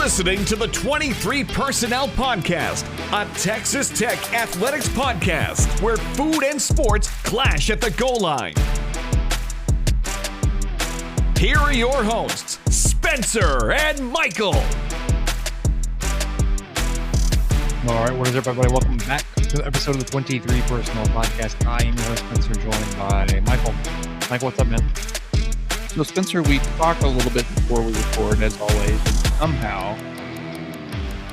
listening to the 23 Personnel Podcast, a Texas Tech athletics podcast where food and sports clash at the goal line. Here are your hosts, Spencer and Michael. All right, what is up, everybody? Welcome back to the episode of the 23 Personnel Podcast. I am your host, Spencer, joined by Michael. Michael, what's up, man? So, Spencer, we talked a little bit before we record, as always, and somehow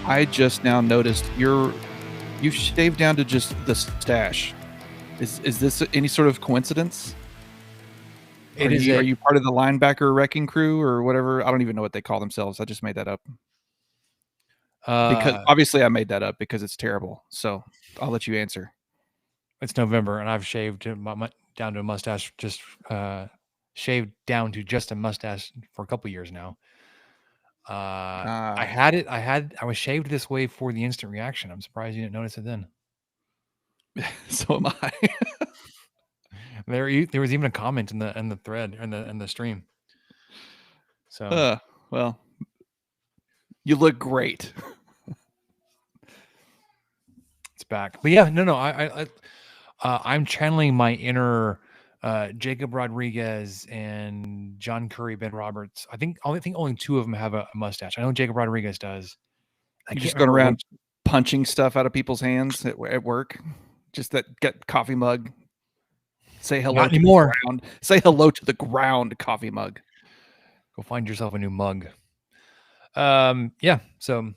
I just now noticed you shaved down to just the stash. Is this any sort of coincidence? Are you part of the linebacker wrecking crew or whatever? I don't even know what they call themselves. I just made that up. Because obviously I made that up because it's terrible. So I'll let you answer. It's November, and I've shaved down to a mustache, shaved down to just a mustache for a couple years now. I was shaved this way for the instant reaction. I'm surprised you didn't notice it then. So am I. There was even a comment in the thread in the stream. So well, you look great. It's back, but yeah, no. I'm channeling my inner Jacob Rodriguez and John Curry, Ben Roberts. I think only two of them have a mustache. I know Jacob Rodriguez does. You just going around punching stuff out of people's hands at work. Just that get coffee mug. Say hello Not anymore. The ground. Say hello to the ground, coffee mug. Go find yourself a new mug. Yeah. So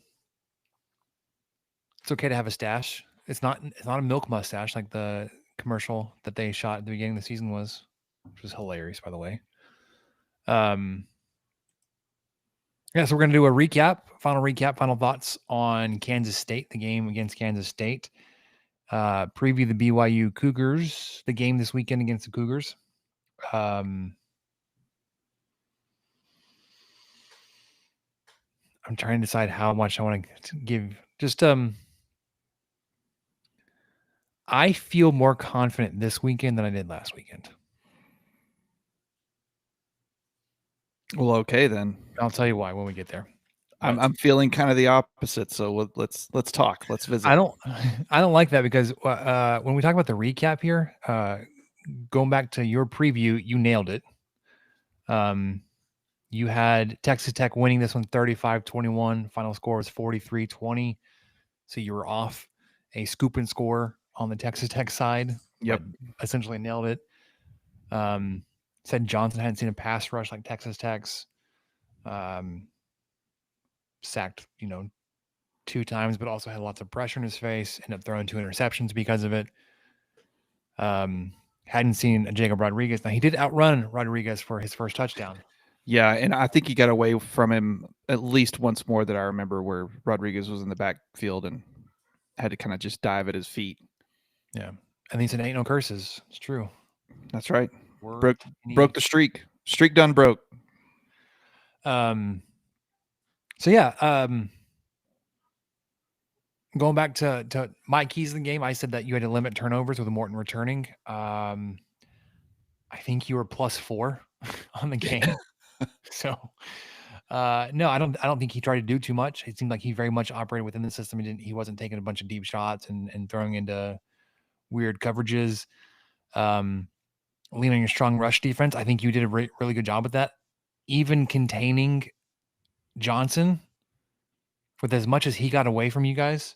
it's okay to have a stash. It's not a milk mustache like the commercial that they shot at the beginning of the season was, which was hilarious, by the way. Yeah, so we're going to do a final thoughts on Kansas State, the game against Kansas State. Preview the BYU Cougars, the game this weekend against the Cougars. I'm trying to decide how much I want to give. Just I feel more confident this weekend than I did last weekend. Well, okay then. I'll tell you why when we get there. I'm feeling kind of the opposite. So let's talk. Let's visit. I don't like that because when we talk about the recap here, going back to your preview, you nailed it. You had Texas Tech winning this one 35-21. Final score was 43-20. So you were off a scoop and score on the Texas Tech side. Yep. Essentially nailed it. Said Johnson hadn't seen a pass rush like Texas Tech's. Sacked, 2 times, but also had lots of pressure in his face. Ended up throwing 2 interceptions because of it. Hadn't seen a Jacob Rodriguez. Now, he did outrun Rodriguez for his first touchdown. Yeah, and I think he got away from him at least once more that I remember, where Rodriguez was in the backfield and had to kind of just dive at his feet. Yeah, and he said, "Ain't no curses." It's true. That's right. Broke the streak. Streak done broke. So yeah, going back to my keys of the game, I said that you had to limit turnovers with Morton returning. I think you were +4 on the game. So no, I don't think he tried to do too much. It seemed like he very much operated within the system. He wasn't taking a bunch of deep shots and throwing into weird coverages. Leaning on your strong rush defense, I think you did a really good job with that. Even containing Johnson, with as much as he got away from you guys,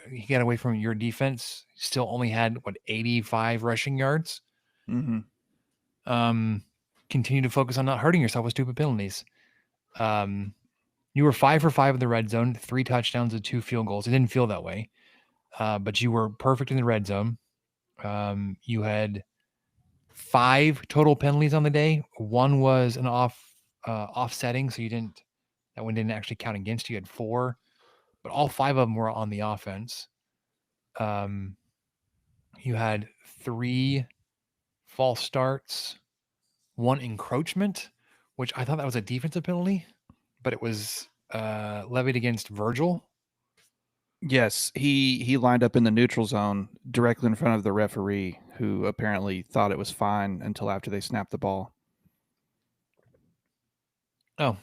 he got away from your defense, still only had 85 rushing yards. Mm-hmm. Continue to focus on not hurting yourself with stupid penalties. You were 5 for 5 in the red zone, 3 touchdowns and 2 field goals. It didn't feel that way, but you were perfect in the red zone. You had 5 total penalties on the day. 1 was an offsetting, so that one didn't actually count against you. You had 4, but all 5 of them were on the offense. You had 3 false starts, 1 encroachment, which I thought that was a defensive penalty, but it was levied against Virgil. Yes, he lined up in the neutral zone directly in front of the referee, who apparently thought it was fine until after they snapped the ball. Oh.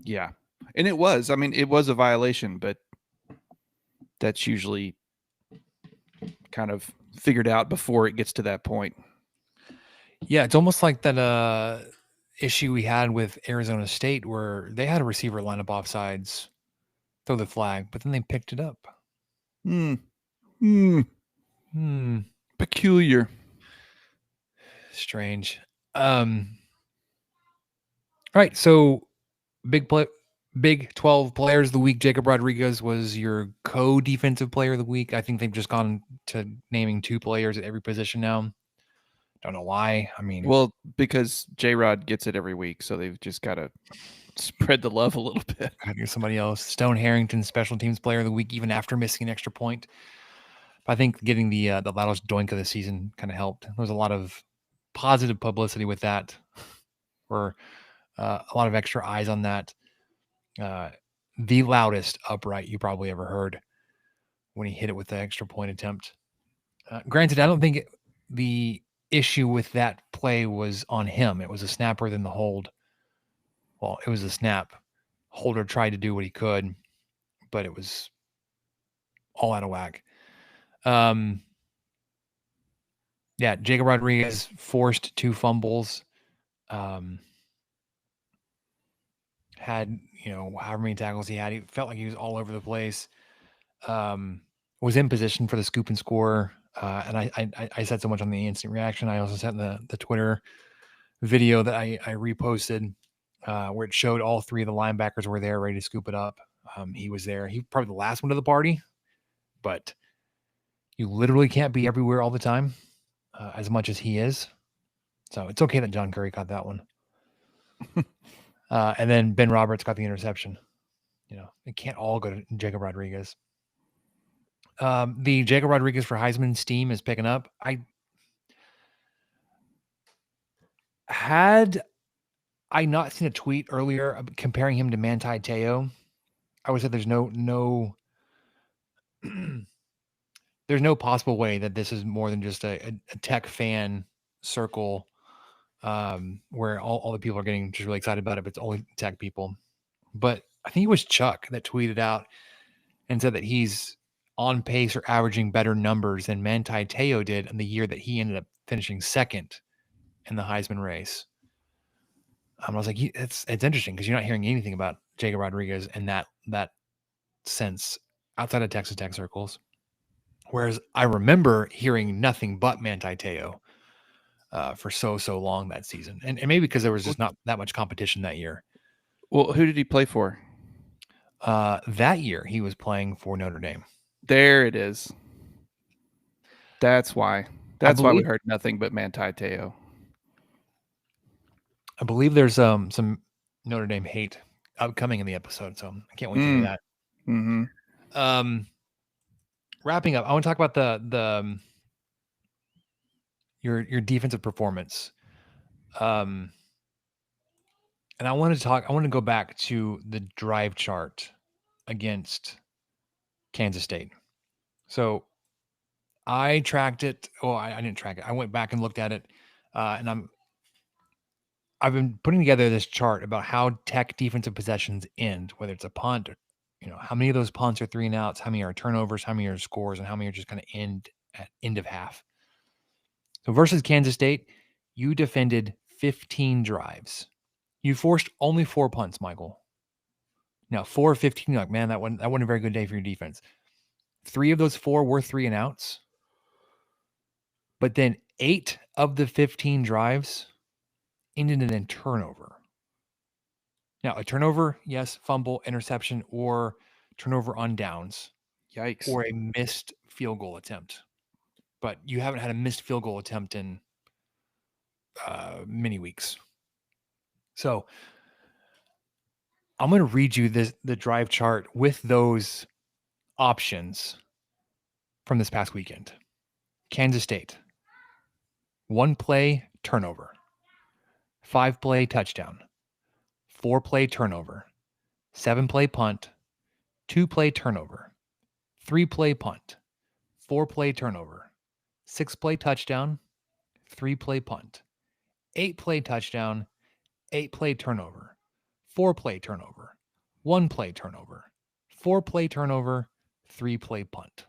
Yeah. And it was. I mean, it was a violation, but that's usually kind of figured out before it gets to that point. Yeah, it's almost like that issue we had with Arizona State where they had a receiver line up offsides, throw the flag, but then they picked it up. Peculiar. Strange. All right, so Big 12 players of the week. Jacob Rodriguez was your co-defensive player of the week. I think they've just gone to naming 2 players at every position now. Don't know why. I mean, Well, because J-Rod gets it every week, so they've just got to spread the love a little bit. I think somebody else. Stone Harrington, special teams player of the week, even after missing an extra point. But I think getting the loudest doink of the season kind of helped. There was a lot of positive publicity with that, or a lot of extra eyes on that. The loudest upright you probably ever heard when he hit it with the extra point attempt. Granted, I don't think the issue with that play was on him. It was a snapper than the hold. Well, it was a snap. Holder tried to do what he could, but it was all out of whack. Yeah, Jacob Rodriguez forced 2 fumbles. Had, however many tackles he had. He felt like he was all over the place. Was in position for the scoop and score. And I said so much on the instant reaction. I also sent the Twitter video that I reposted where it showed all 3 of the linebackers were there ready to scoop it up. He was there. He was probably the last one to the party, but you literally can't be everywhere all the time as much as he is. So it's okay that John Curry caught that one. And then Ben Roberts got the interception. It can't all go to Jacob Rodriguez. The Jacob Rodriguez for Heisman steam is picking up. Had I not seen a tweet earlier comparing him to Manti Te'o, I would say there's no there's no possible way that this is more than just a Tech fan circle where all the people are getting just really excited about it, but it's only Tech people. But I think it was Chuck that tweeted out and said that he's on pace or averaging better numbers than Manti Te'o did in the year that he ended up finishing second in the Heisman race. I was like, it's interesting because you're not hearing anything about Jacob Rodriguez in that sense outside of Texas Tech circles. Whereas I remember hearing nothing but Manti Te'o for so long that season. And maybe because there was just not that much competition that year. Well, who did he play for? That year, he was playing for Notre Dame. There it is. That's why. That's why we heard nothing but Manti Te'o. I believe there's some Notre Dame hate upcoming in the episode, so I can't wait to hear that. Mm-hmm. Wrapping up, I want to talk about the your defensive performance. And I want to go back to the drive chart against Kansas State. So I tracked it. Well, I didn't track it. I went back and looked at it, and I've been putting together this chart about how Tech defensive possessions end, whether it's a punt, or, how many of those punts are 3 and outs, how many are turnovers, how many are scores, and how many are just kind of end at end of half. So versus Kansas State, you defended 15 drives. You forced only 4 punts, Michael. Now, 4 of 15, you're like, man, that wasn't a very good day for your defense. 3 of those 4 were 3 and outs. But then 8 of the 15 drives ended in a turnover. Now, a turnover, yes, fumble, interception, or turnover on downs. Yikes. Or a missed field goal attempt. But you haven't had a missed field goal attempt in many weeks. So I'm going to read you the drive chart with those options from this past weekend. Kansas State, 1 play turnover, 5 play touchdown, 4 play turnover, 7 play punt, 2 play turnover, 3 play punt, 4 play turnover, 6 play touchdown, 3 play punt, 8 play touchdown, 8 play turnover, 4-play turnover, 1-play turnover, 4-play turnover, 3-play punt.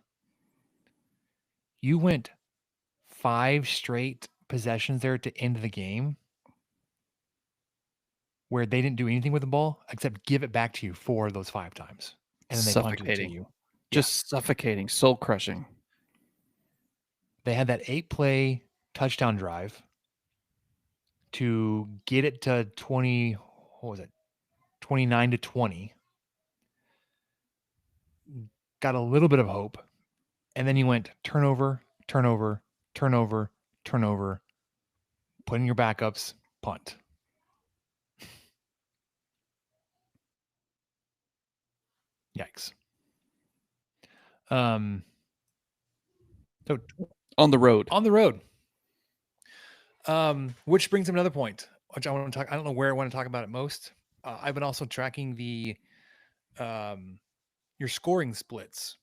You went 5 straight possessions there to end the game where they didn't do anything with the ball except give it back to you 4 of those 5 times. And then they punted it to Suffocating. you. Just suffocating, soul crushing. They had that 8-play touchdown drive to get it to 20, what was it? 29-20. Got a little bit of hope. And then you went turnover, turnover, turnover, turnover, put in your backups, punt. Yikes. So On the road. on the road. Which brings up another point, which I want to talk. I don't know where I want to talk about it most. I've been also tracking the your scoring splits.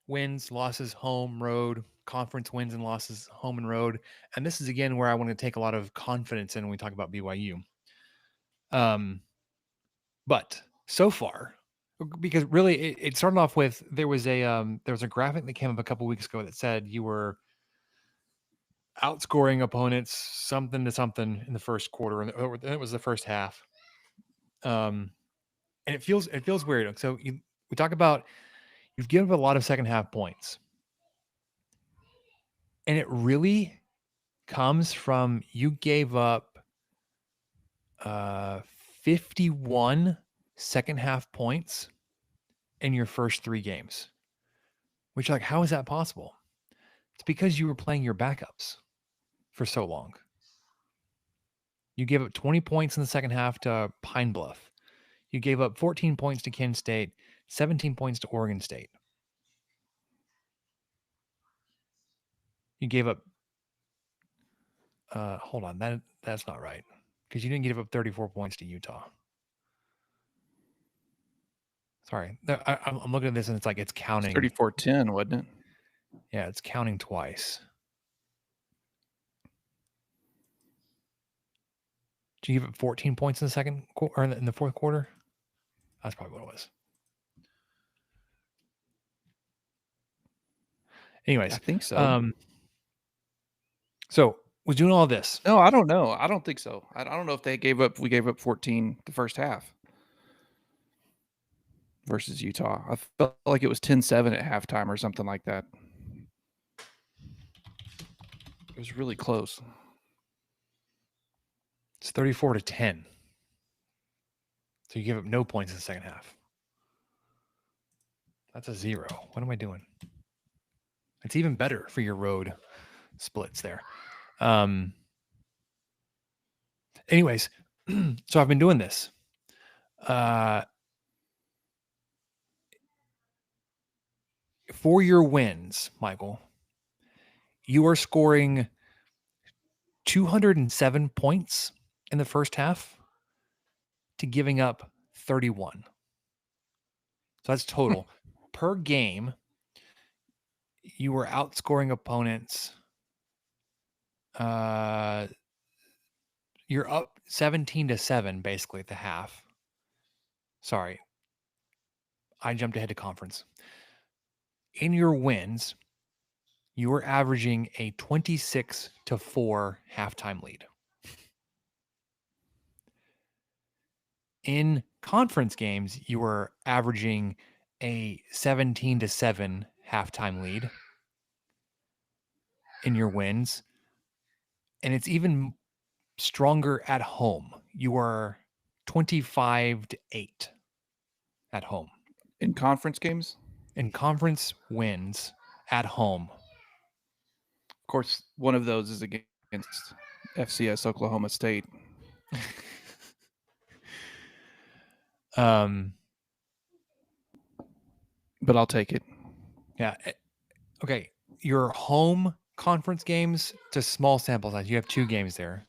Wins, losses, home, road, conference wins and losses, home and road. And this is again where I want to take a lot of confidence in when we talk about BYU. But so far, because really it started off with there was a graphic that came up a couple weeks ago that said you were outscoring opponents something to something in the first quarter, and it was the first half. And it feels weird. So we talk about you've given up a lot of second half points, and it really comes from you gave up 51 second half points in your first 3 games. Which, like, how is that possible? It's because you were playing your backups for so long. You gave up 20 points in the second half to Pine Bluff. You gave up 14 points to Kent State, 17 points to Oregon State. You gave up hold on, that's not right. Because you didn't give up 34 points to Utah. Sorry. I'm looking at this and it's like it's counting. 34-10, wasn't it? Yeah, it's counting twice. Did you give up 14 points in the second or in the fourth quarter? That's probably what it was. Anyways, I think so. So was doing all this. No, I don't know. I don't think so. I don't know if we gave up 14 the first half versus Utah. I felt like it was 10-7 at halftime or something like that. It was really close. It's 34-10. So you give up no points in the second half. That's a 0. What am I doing? It's even better for your road splits there. Anyways, so I've been doing this. For your wins, Michael, you are scoring 207 points in the first half to giving up 31. So that's total. Per game, you were outscoring opponents. You're up 17-7 basically at the half. Sorry. I jumped ahead to conference. In your wins, you were averaging a 26-4 halftime lead. In conference games, you were averaging a 17-7 halftime lead in your wins. And it's even stronger at home. You are 25-8 at home. In conference games? In conference wins at home. Of course, one of those is against FCS Oklahoma State. But I'll take it. Yeah. Okay. Your home conference games to small sample size. You have 2 games there.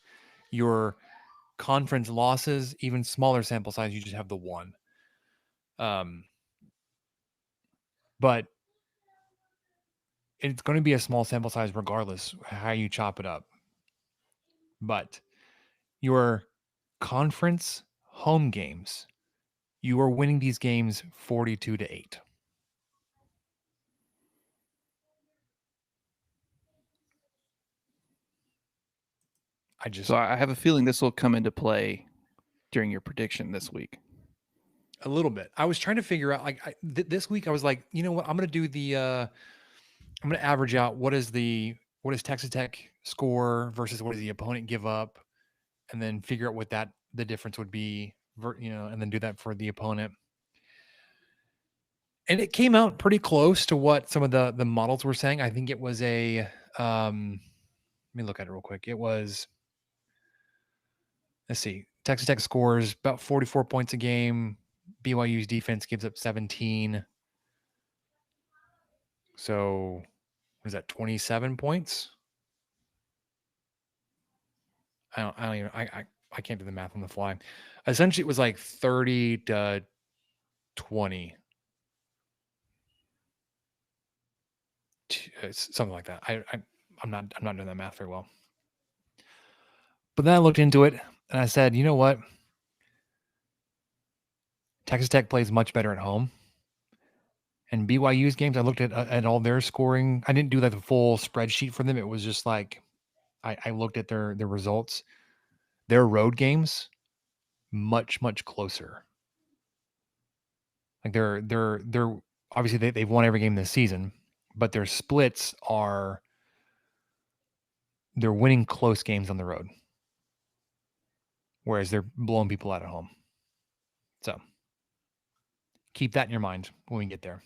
Your conference losses, even smaller sample size. You just have the 1. But it's going to be a small sample size regardless how you chop it up. But your conference home games, you are winning these games 42-8. So I have a feeling this will come into play during your prediction this week. A little bit. I was trying to figure out, like, this week I was like, you know what? I'm going to do I'm going to average out what is Texas Tech score versus what does the opponent give up, and then figure out what the difference would be, and then do that for the opponent. And it came out pretty close to what some of the models were saying. I think it was let me look at it real quick. It was, let's see, Texas Tech scores about 44 points a game. BYU's defense gives up 17. So was that 27 points? I can't do the math on the fly. Essentially, it was like 30 to 20. Something like that. I'm not doing that math very well. But then I looked into it and I said, you know what? Texas Tech plays much better at home. And BYU's games, I looked at all their scoring. I didn't do like the full spreadsheet for them. It was just like I looked at their results. Their road games, much closer. Like they're obviously they've won every game this season, but their splits they're winning close games on the road, whereas they're blowing people out at home. So keep that in your mind when we get there.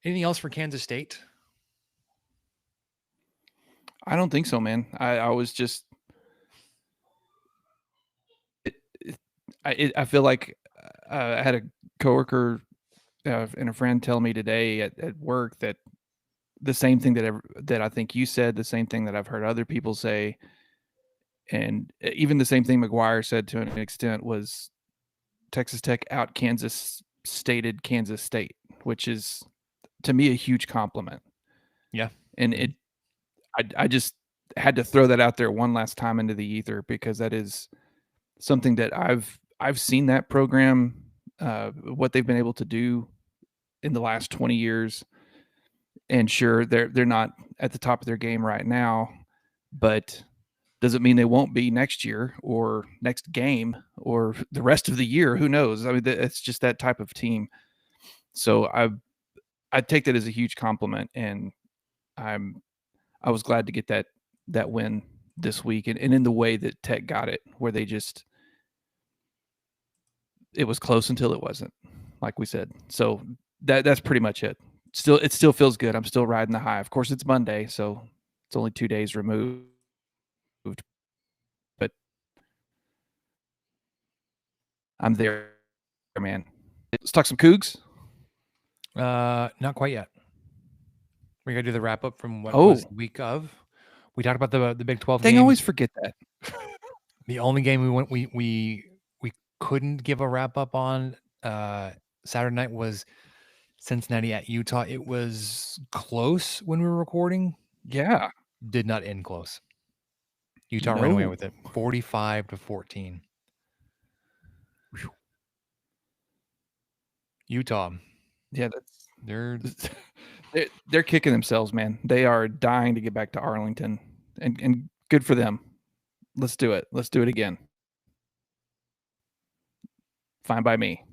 Anything else for Kansas State? I don't think so, man. I was just, I feel like I had a coworker and a friend tell me today at work that the same thing that I think you said, the same thing that I've heard other people say, and even the same thing McGuire said to an extent was Texas Tech out Kansas State, which is to me a huge compliment. Yeah, and I just had to throw that out there one last time into the ether because that is something that I've seen that program, what they've been able to do in the last 20 years. And sure, they're not at the top of their game right now, but doesn't mean they won't be next year or next game or the rest of the year. Who knows? I mean, it's just that type of team. So I take that as a huge compliment, and I was glad to get that win this week, and in the way that Tech got it, where they just, it was close until it wasn't, like we said. So that's pretty much it. It still feels good. I'm still riding the high. Of course, it's Monday, so it's only 2 days removed. But I'm there, man. Let's talk some Cougs. Not quite yet. We're gonna do the wrap up from what was the week of. We talked about the Big 12 They game. always forget that. The only game we couldn't give a wrap up on Saturday night was Cincinnati at Utah. It was close when we were recording. Yeah. Did not end close. Utah ran away with it, 45-14. Whew. Utah. Yeah, they're they're kicking themselves, man. They are dying to get back to Arlington, and good for them. Let's do it. Let's do it again. Fine by me.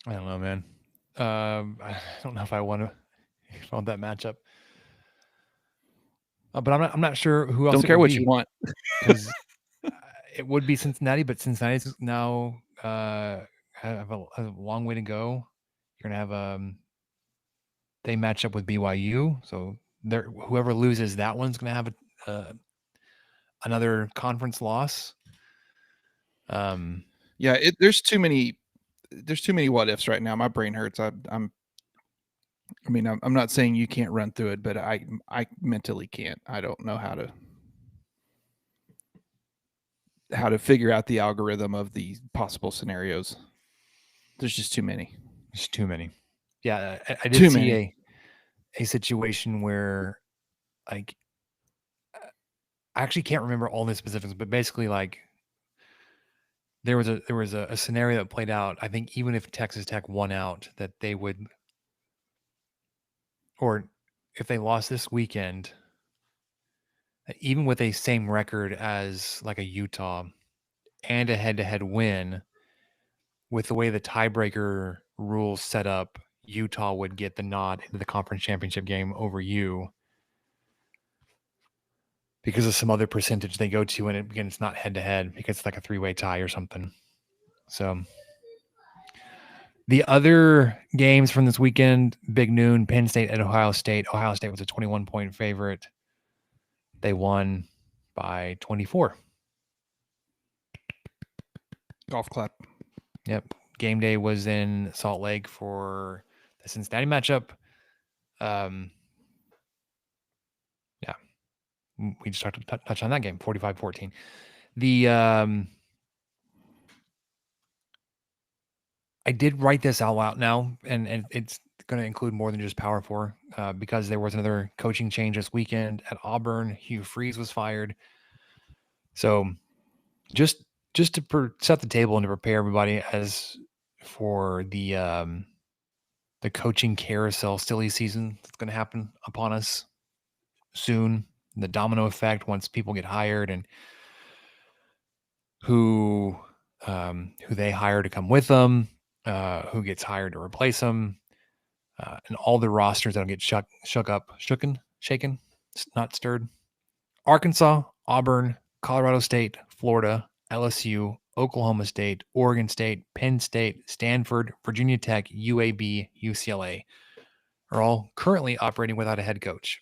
I don't know, man. I don't know if I want that matchup. But I'm not sure who else. Don't care what you want, because it would be Cincinnati, but Cincinnati's now have a long way to go. You're gonna have they match up with BYU, so whoever loses that one's gonna have another conference loss. Yeah, there's too many what ifs right now. My brain hurts. I'm not saying you can't run through it, but I mentally can't. I don't know how to figure out the algorithm of the possible scenarios. There's just too many. There's too many. Yeah, I did see a situation where, like, I actually can't remember all the specifics, but basically, like, there was a scenario that played out. I think even if Texas Tech won out, that they would, or if they lost this weekend, even with a same record as like a Utah and a head-to-head win, with the way the tiebreaker rules set up, Utah would get the nod into the conference championship game over you because of some other percentage they go to, and again, it's not head-to-head because it's like a three-way tie or something. So the other games from this weekend, big noon, Penn State at Ohio State. Ohio State was a 21-point favorite. They won by 24. Golf clap. Yep. Game day was in Salt Lake for the Cincinnati matchup. Yeah. We just talked to touch on that game, 45-14. The I did write this out loud now, and it's going to include more than just Power 4 because there was another coaching change this weekend at Auburn. Hugh Freeze was fired. So just to set the table and to prepare everybody as for the coaching carousel silly season that's going to happen upon us soon, the domino effect once people get hired and who they hire to come with them, who gets hired to replace them, and all the rosters that'll get shaken, not stirred. Arkansas, Auburn, Colorado State, Florida, LSU, Oklahoma State, Oregon State, Penn State, Stanford, Virginia Tech, UAB, UCLA are all currently operating without a head coach.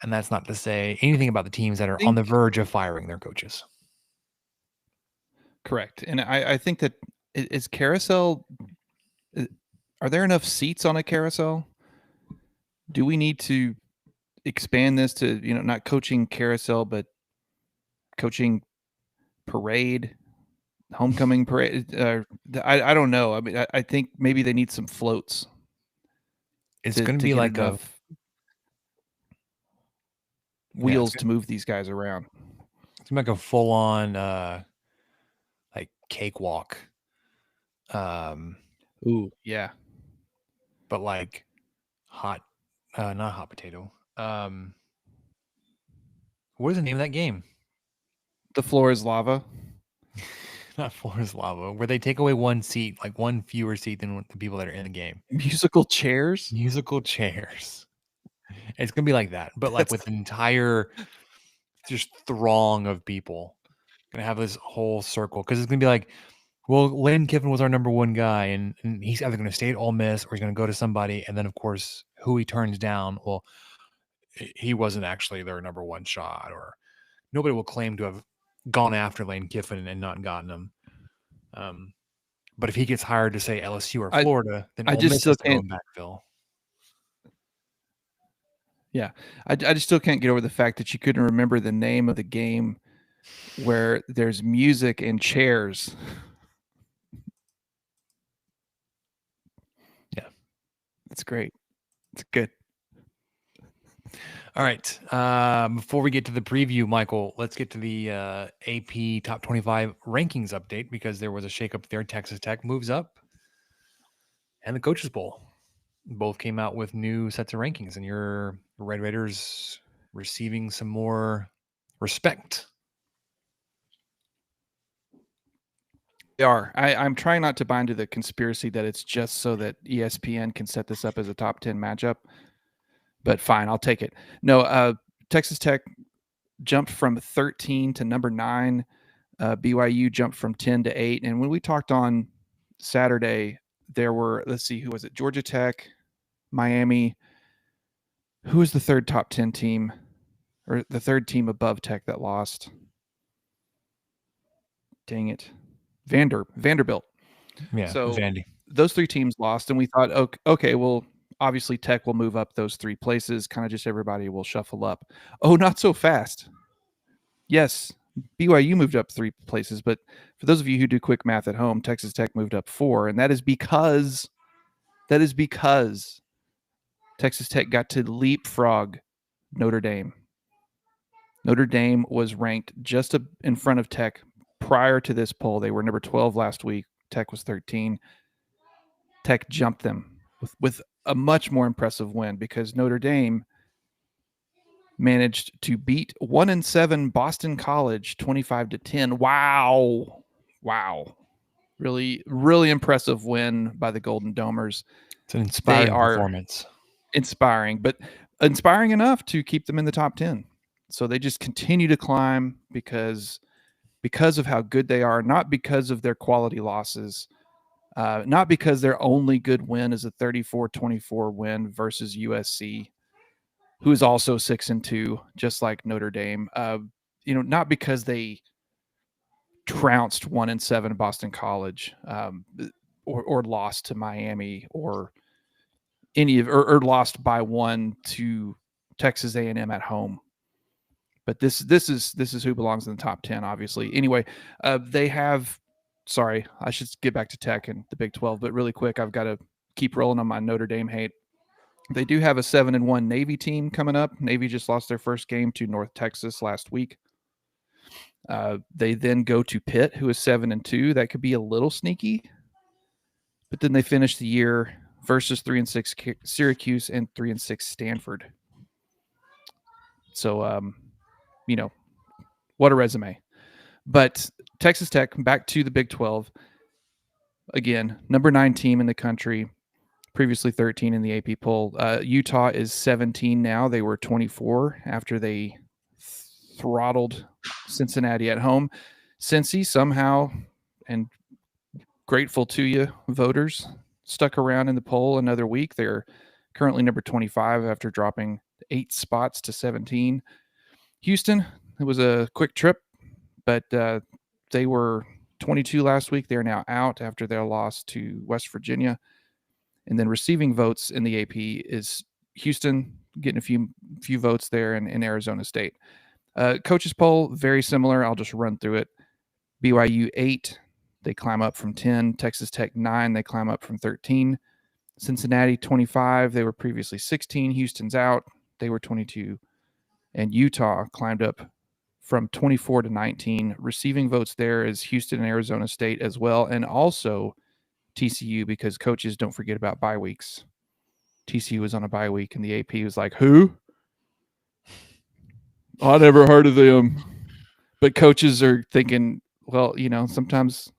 And that's not to say anything about the teams that are on the verge of firing their coaches. Correct. And I think that is carousel. Are there enough seats on a carousel? Do we need to expand this to, not coaching carousel, but coaching parade, homecoming parade? I don't know. I mean, I think maybe they need some floats. It's going to be like enough wheels to move these guys around. It's like a full on like cakewalk. Ooh, yeah. But like hot, not hot potato. What is the name of that game? The floor is lava. Not floor is lava. Where they take away one seat, like one fewer seat than the people that are in the game. Musical chairs. Musical chairs. It's gonna be like that, but like with an entire just throng of people. Gonna have this whole circle because it's gonna be like, well, Lane Kiffin was our number one guy, and he's either gonna stay at Ole Miss or he's gonna go to somebody, and then of course who he turns down. Well, he wasn't actually their number one shot, or nobody will claim to have gone after Lane Kiffin and not gotten him. But if he gets hired to say LSU or Florida, then I Ole just Miss still is can't backfill. Yeah, I just still can't get over the fact that you couldn't remember the name of the game where there's music and chairs. Yeah, it's great. It's good. All right. Before we get to the preview, Michael, let's get to the AP Top 25 rankings update because there was a shakeup there. Texas Tech moves up, and the Coaches Bowl both came out with new sets of rankings, and your Red Raiders receiving some more respect. They are. I'm trying not to buy into the conspiracy that it's just so that ESPN can set this up as a top 10 matchup. But fine, I'll take it. No, Texas Tech jumped from 13 to number 9. BYU jumped from 10 to 8. And when we talked on Saturday, there were, let's see, who was it? Georgia Tech, Miami. Who was the third top 10 team, or the third team above Tech that lost? Dang it. Vanderbilt. Yeah, so Vandy. Those 3 teams lost, and we thought, okay, well, obviously Tech will move up those 3 places. Kind of just everybody will shuffle up. Oh, not so fast. Yes, BYU moved up 3 places, but for those of you who do quick math at home, Texas Tech moved up 4, and that is because Texas Tech got to leapfrog Notre Dame. Notre Dame was ranked just in front of Tech prior to this poll. They were number 12 last week. Tech was 13. Tech jumped them with a much more impressive win because Notre Dame managed to beat 1-7 Boston College 25-10. Wow. Really, really impressive win by the Golden Domers. It's an inspiring performance. Inspiring, but inspiring enough to keep them in the top 10. So they just continue to climb because of how good they are, not because of their quality losses, not because their only good win is a 34-24 win versus USC, who is also 6-2, just like Notre Dame. Not because they trounced 1-7 Boston College, or lost to Miami, or or lost by 1 to Texas A&M at home. But this is who belongs in the top 10, obviously. Anyway, they have. Sorry, I should get back to Tech and the Big 12, but really quick, I've got to keep rolling on my Notre Dame hate. They do have a 7-1 Navy team coming up. Navy just lost their first game to North Texas last week. They then go to Pitt, who is 7-2. That could be a little sneaky, but then they finish the year versus 3-6 Syracuse and 3-6 Stanford. So, what a resume. But Texas Tech, back to the Big 12. Again, number 9 team in the country, previously 13 in the AP poll. Utah is 17 now. They were 24 after they throttled Cincinnati at home. Cincy somehow, and grateful to you, voters, stuck around in the poll another week. They're currently number 25 after dropping 8 spots to 17. Houston, it was a quick trip, but they were 22 last week. They're now out after their loss to West Virginia. And then receiving votes in the AP is Houston getting a few votes there, in Arizona State. Coaches poll, very similar. I'll just run through it. BYU 8, they climb up from 10. Texas Tech 9, they climb up from 13. Cincinnati 25, they were previously 16. Houston's out, they were 22. And Utah climbed up from 24 to 19. Receiving votes there is Houston and Arizona State as well, and also TCU, because coaches don't forget about bye weeks. TCU was on a bye week, and the AP was like, who? I never heard of them. But coaches are thinking, well, sometimes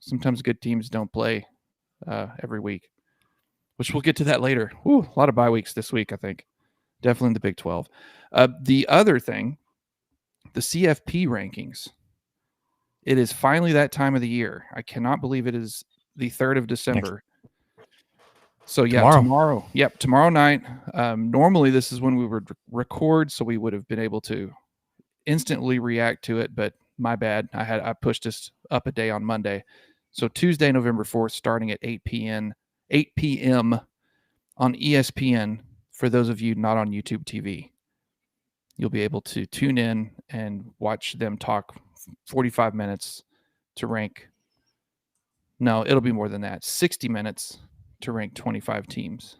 good teams don't play every week, which we'll get to that later. Ooh, a lot of bye weeks this week, I think. Definitely in the Big 12. The other thing, the CFP rankings. It is finally that time of the year. I cannot believe it is the 3rd of December. So yeah, tomorrow. Yep, tomorrow night. Normally this is when we would record, so we would have been able to instantly react to it, but my bad. I pushed this up a day on Monday. So Tuesday, November 4th, starting at 8 p.m. on ESPN. For those of you not on YouTube TV, you'll be able to tune in and watch them talk 45 minutes to rank. No, it'll be more than that. 60 minutes to rank 25 teams.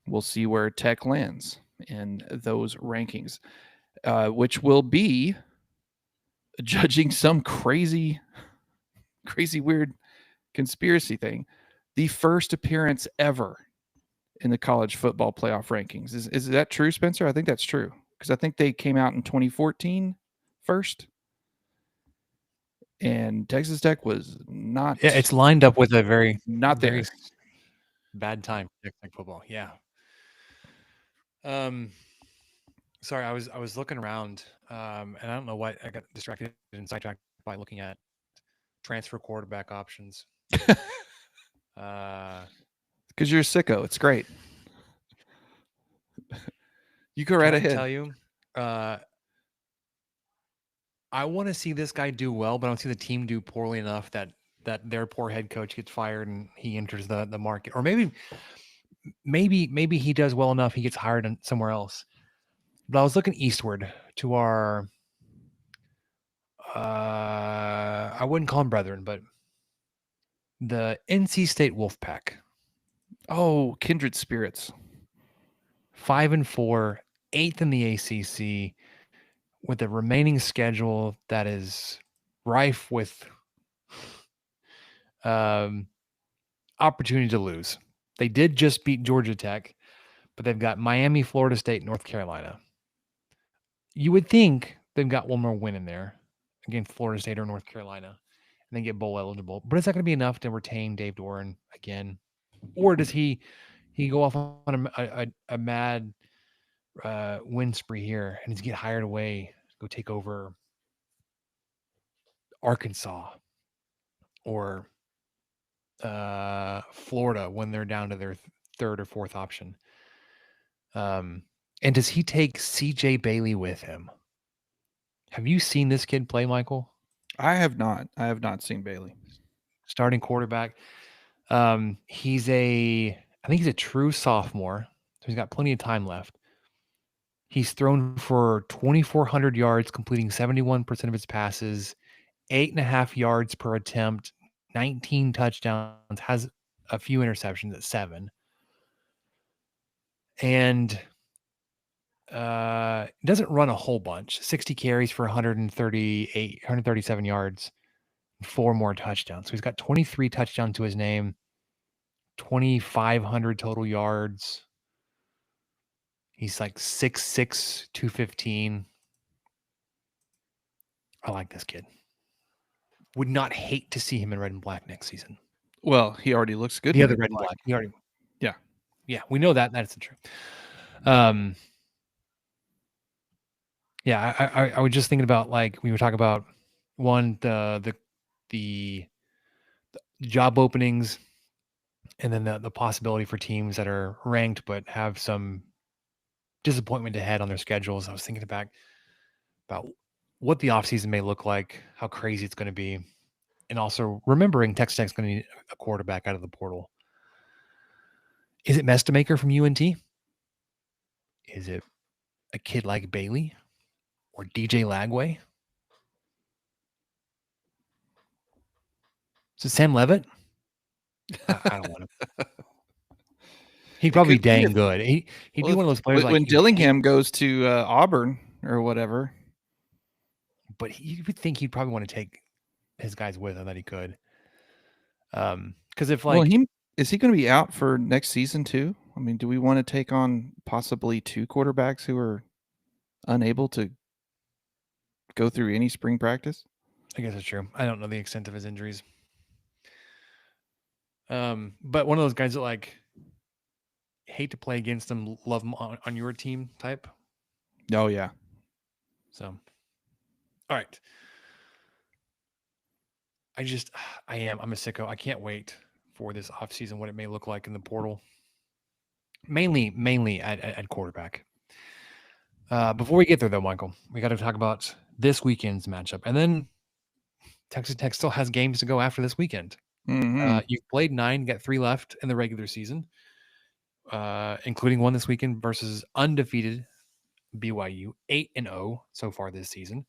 We'll see where Tech lands in those rankings, which will be judging some crazy weird conspiracy thing. The first appearance ever in the college football playoff rankings. Is that true, Spencer? I think that's true, because I think they came out in 2014 first. And Texas Tech was not. Yeah, it's lined up with a very very bad time for Texas Tech football. Yeah. Sorry, I was looking around, and I don't know why I got distracted and sidetracked by looking at transfer quarterback options. Because you're a sicko. It's great. You go right ahead. I tell you, I want to see this guy do well, but I don't see the team do poorly enough that their poor head coach gets fired and he enters the market. Or maybe he does well enough, he gets hired somewhere else. But I was looking eastward to our, I wouldn't call them brethren, but the NC State Wolfpack. Oh, kindred spirits. 5-4, 8th in the ACC. with a remaining schedule that is rife with opportunity to lose. They did just beat Georgia Tech, but they've got Miami, Florida State, North Carolina. You would think they've got one more win in there against Florida State or North Carolina, and then get bowl eligible. But is that going to be enough to retain Dave Doran again, or does he go off on a mad win spree here and he's get hired away to go take over Arkansas or Florida when they're down to their third or fourth option? And does he take CJ Bailey with him? Have you seen this kid play, Michael? I have not. I have not seen Bailey. Starting quarterback. I think he's a true sophomore. So he's got plenty of time left. He's thrown for 2,400 yards, completing 71% of his passes, 8.5 yards per attempt, 19 touchdowns, has a few interceptions at 7. And doesn't run a whole bunch. 60 carries for 137 yards, 4 more touchdowns. So he's got 23 touchdowns to his name, 2,500 total yards. He's like 6'6", 215. I like this kid. Would not hate to see him in red and black next season. Well, he already looks good. The other red and black. He already. Yeah, we know that. That's true. Yeah, I was just thinking about, like, we were talking about one, the job openings, and then the possibility for teams that are ranked but have some disappointment ahead on their schedules. I was thinking about what the offseason may look like, how crazy it's going to be, and also remembering Texas Tech's going to need a quarterback out of the portal. Is it Mestamaker from UNT? Is it a kid like Bailey or DJ Lagway? Is it Sam Levitt? I don't want him. He'd probably be dang good. He'd be one of those players when Dillingham goes to Auburn or whatever. But you would think he'd probably want to take his guys with him that he could. Because if, like, is he going to be out for next season too? I mean, do we want to take on possibly 2 quarterbacks who are unable to go through any spring practice? I guess that's true. I don't know the extent of his injuries. But one of those guys that, like, hate to play against them, love them on your team type. Oh, yeah. So, all right. I'm a sicko. I can't wait for this offseason, what it may look like in the portal. Mainly at quarterback. Before we get there, though, Michael, we got to talk about this weekend's matchup. And then Texas Tech still has games to go after this weekend. Mm-hmm. You've played 9, got 3 left in the regular season, including one this weekend versus undefeated BYU, 8-0 so far this season.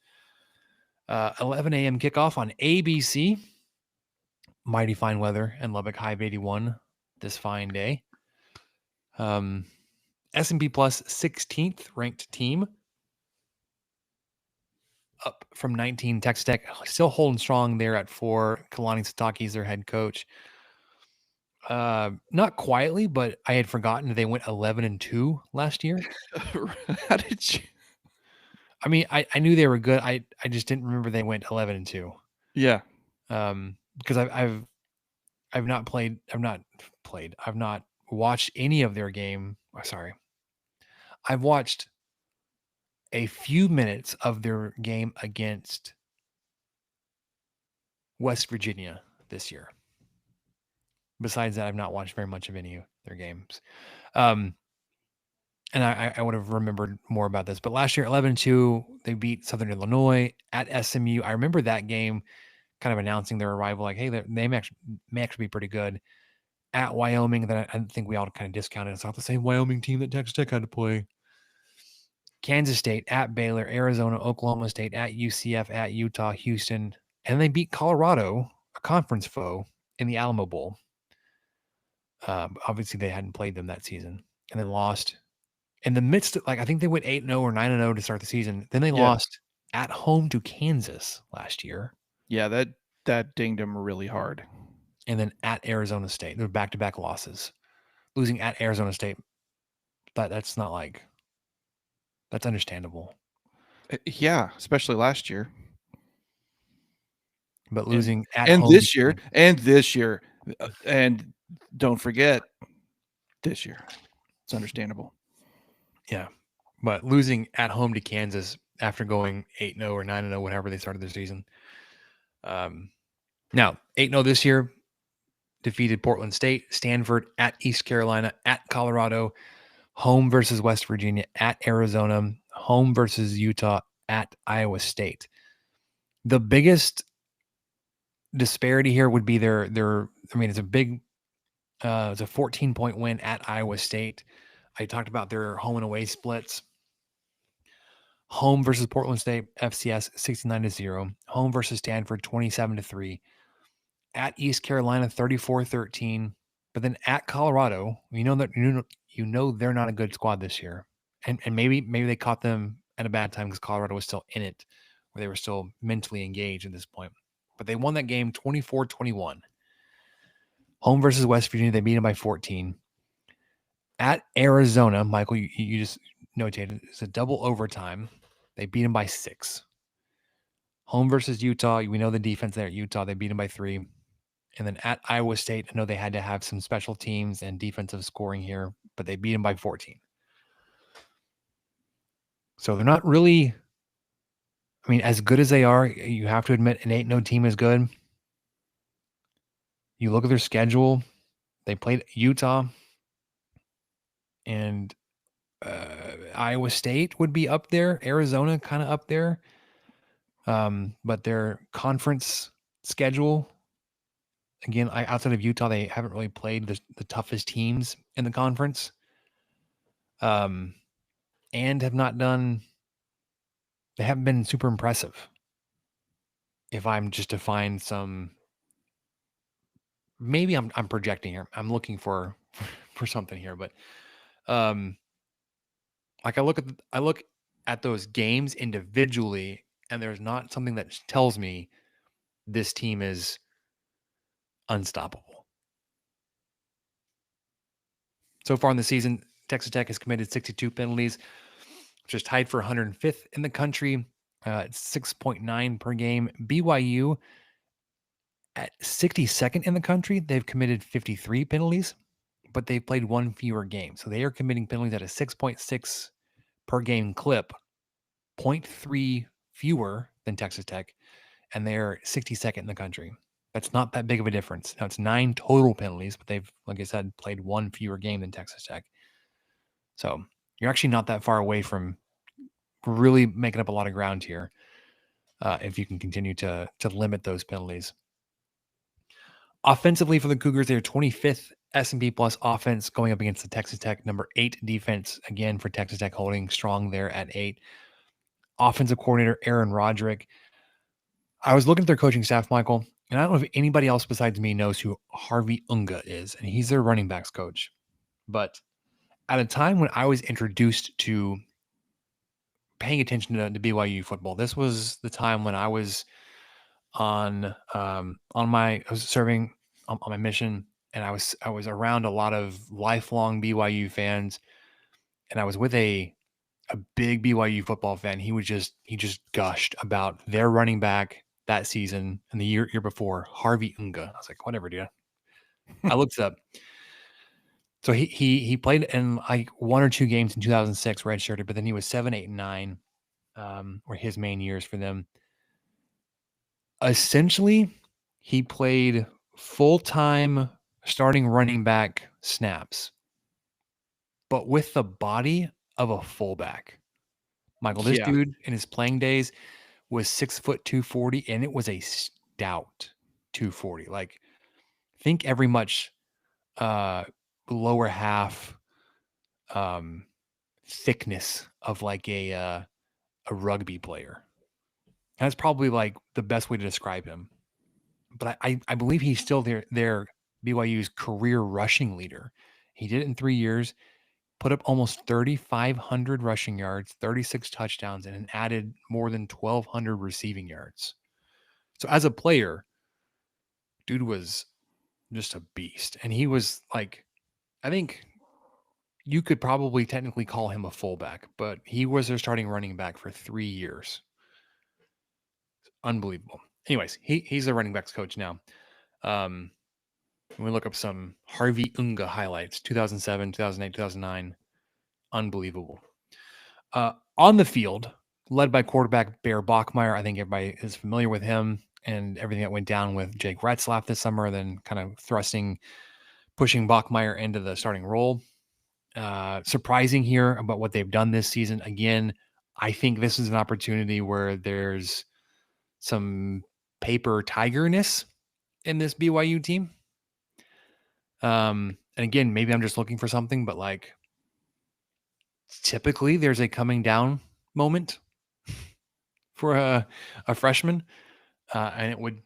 11 a.m. kickoff on ABC. Mighty fine weather and Lubbock, high of 81 this fine day. S&P Plus 16th ranked team, up from 19. Texas Tech still holding strong there at 4. Kalani Sitake is their head coach. Not quietly, but I had forgotten they went 11-2 last year. How did you? I mean, I knew they were good. I just didn't remember they went 11-2. Yeah. Because I've not watched any of their game. Sorry. I've watched a few minutes of their game against West Virginia this year. Besides that, I've not watched very much of any of their games. And I would have remembered more about this. But last year, 11-2, they beat Southern Illinois at SMU. I remember that game kind of announcing their arrival, like, hey, they may actually be pretty good. At Wyoming, that I think we all kind of discounted. It's not the same Wyoming team that Texas Tech had to play. Kansas State, at Baylor, Arizona, Oklahoma State, at UCF, at Utah, Houston. And they beat Colorado, a conference foe, in the Alamo Bowl. Obviously, they hadn't played them that season. And then lost in the midst of, like, I think they went 8-0 or 9-0 to start the season. Then they lost at home to Kansas last year. Yeah, that dinged them really hard. And then at Arizona State. They're back-to-back losses. Losing at Arizona State, that's not like, that's understandable. Yeah, especially last year. But losing at And home this year, and don't forget this year. It's understandable. Yeah. But losing at home to Kansas after going 8-0 or 9-0, whenever they started their season. Now, 8-0 this year, defeated Portland State, Stanford, at East Carolina, at Colorado, home versus West Virginia, at Arizona, home versus Utah, at Iowa State. The biggest disparity here would be their I mean, it's a big it's a 14-point win at Iowa State. I talked about their home and away splits. Home versus Portland State, FCS 69-0. Home versus Stanford 27-3. At East Carolina 34-13. But then at Colorado, you know they're not a good squad this year. And maybe they caught them at a bad time because Colorado was still in it, where they were still mentally engaged at this point. But they won that game 24-21. Home versus West Virginia, they beat them by 14. At Arizona, Michael, you just notated, it's a double overtime. They beat them by 6. Home versus Utah, we know the defense there at Utah. They beat them by 3. And then at Iowa State, I know they had to have some special teams and defensive scoring here, but they beat them by 14. So they're not really, I mean, as good as they are, you have to admit an 8-0 team is good. You look at their schedule, they played Utah and Iowa State would be up there. Arizona kind of up there. But their conference schedule, again, outside of Utah, they haven't really played the toughest teams in the conference. And have not done, they haven't been super impressive. If I'm just to find some, maybe I'm projecting here. I'm looking for something here, but like I look at those games individually, and there's not something that tells me this team is unstoppable. So far in the season, Texas Tech has committed 62 penalties, which is tied for 105th in the country. It's 6.9 per game. BYU at 62nd in the country. They've committed 53 penalties, but they've played one fewer game. So they are committing penalties at a 6.6 per game clip, 0.3 fewer than Texas Tech, and they're 62nd in the country. That's not that big of a difference. Now it's 9 total penalties, but they've, like I said, played one fewer game than Texas Tech. So you're actually not that far away from really making up a lot of ground here if you can continue to limit those penalties. Offensively for the Cougars, they're 25th S&P plus offense going up against the Texas Tech number 8 defense. Again, for Texas Tech holding strong there at 8. Offensive coordinator Aaron Roderick. I was looking at their coaching staff, Michael, and I don't know if anybody else besides me knows who Harvey Unga is, and he's their running backs coach. But at a time when I was introduced to paying attention to BYU football, this was the time when I was I was serving on my mission, and I was around a lot of lifelong BYU fans, and I was with a big BYU football fan. He just gushed about their running back that season and the year before, Harvey Unga. I was like, whatever, dude. I looked it up. So he played in like 1 or 2 games in 2006, redshirted, but then he was 7, 8, and 9 were his main years for them. Essentially, he played full-time starting running back snaps, but with the body of a fullback. Michael, this dude in his playing days was 6 foot 240, and it was a stout 240. Like, think every much lower half thickness of like a rugby player. That's probably like the best way to describe him. But I believe he's still their BYU's career rushing leader. He did it in 3 years. put up almost 3,500 rushing yards, 36 touchdowns, and added more than 1,200 receiving yards. So as a player, dude was just a beast. And he was like, I think you could probably technically call him a fullback, but he was their starting running back for 3 years. Unbelievable. Anyways, he's the running backs coach now. We look up some Harvey Unga highlights, 2007, 2008, 2009. Unbelievable. On the field, led by quarterback Bear Bachmeier. I think everybody is familiar with him and everything that went down with Jake Retzlaff this summer, then kind of pushing Bachmeier into the starting role. Surprising here about what they've done this season. Again, I think this is an opportunity where there's some paper tigerness in this BYU team. And again, maybe I'm just looking for something, but like typically there's a coming down moment for a freshman, and it would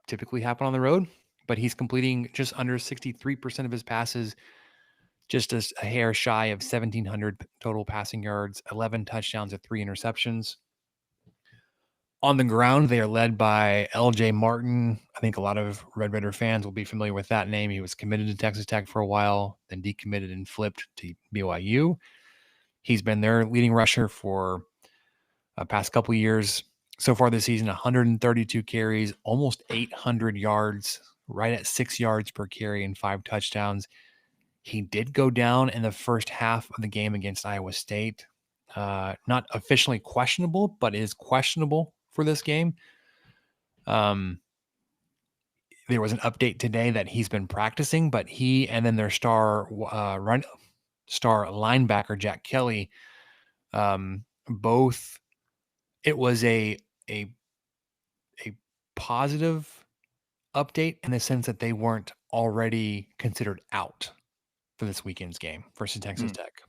typically happen on the road, but he's completing just under 63% of his passes, just a hair shy of 1,700 total passing yards, 11 touchdowns, and 3 interceptions. On the ground, they are led by LJ Martin. I think a lot of Red Raider fans will be familiar with that name. He was committed to Texas Tech for a while, then decommitted and flipped to BYU. He's been their leading rusher for past couple of years. So far this season, 132 carries, almost 800 yards, right at 6 yards per carry and 5 touchdowns. He did go down in the first half of the game against Iowa State. Not officially questionable, but is questionable for this game. There was an update today that he's been practicing, but he and then their star linebacker Jack Kelly, both. It was a positive update in the sense that they weren't already considered out for this weekend's game versus Texas Tech.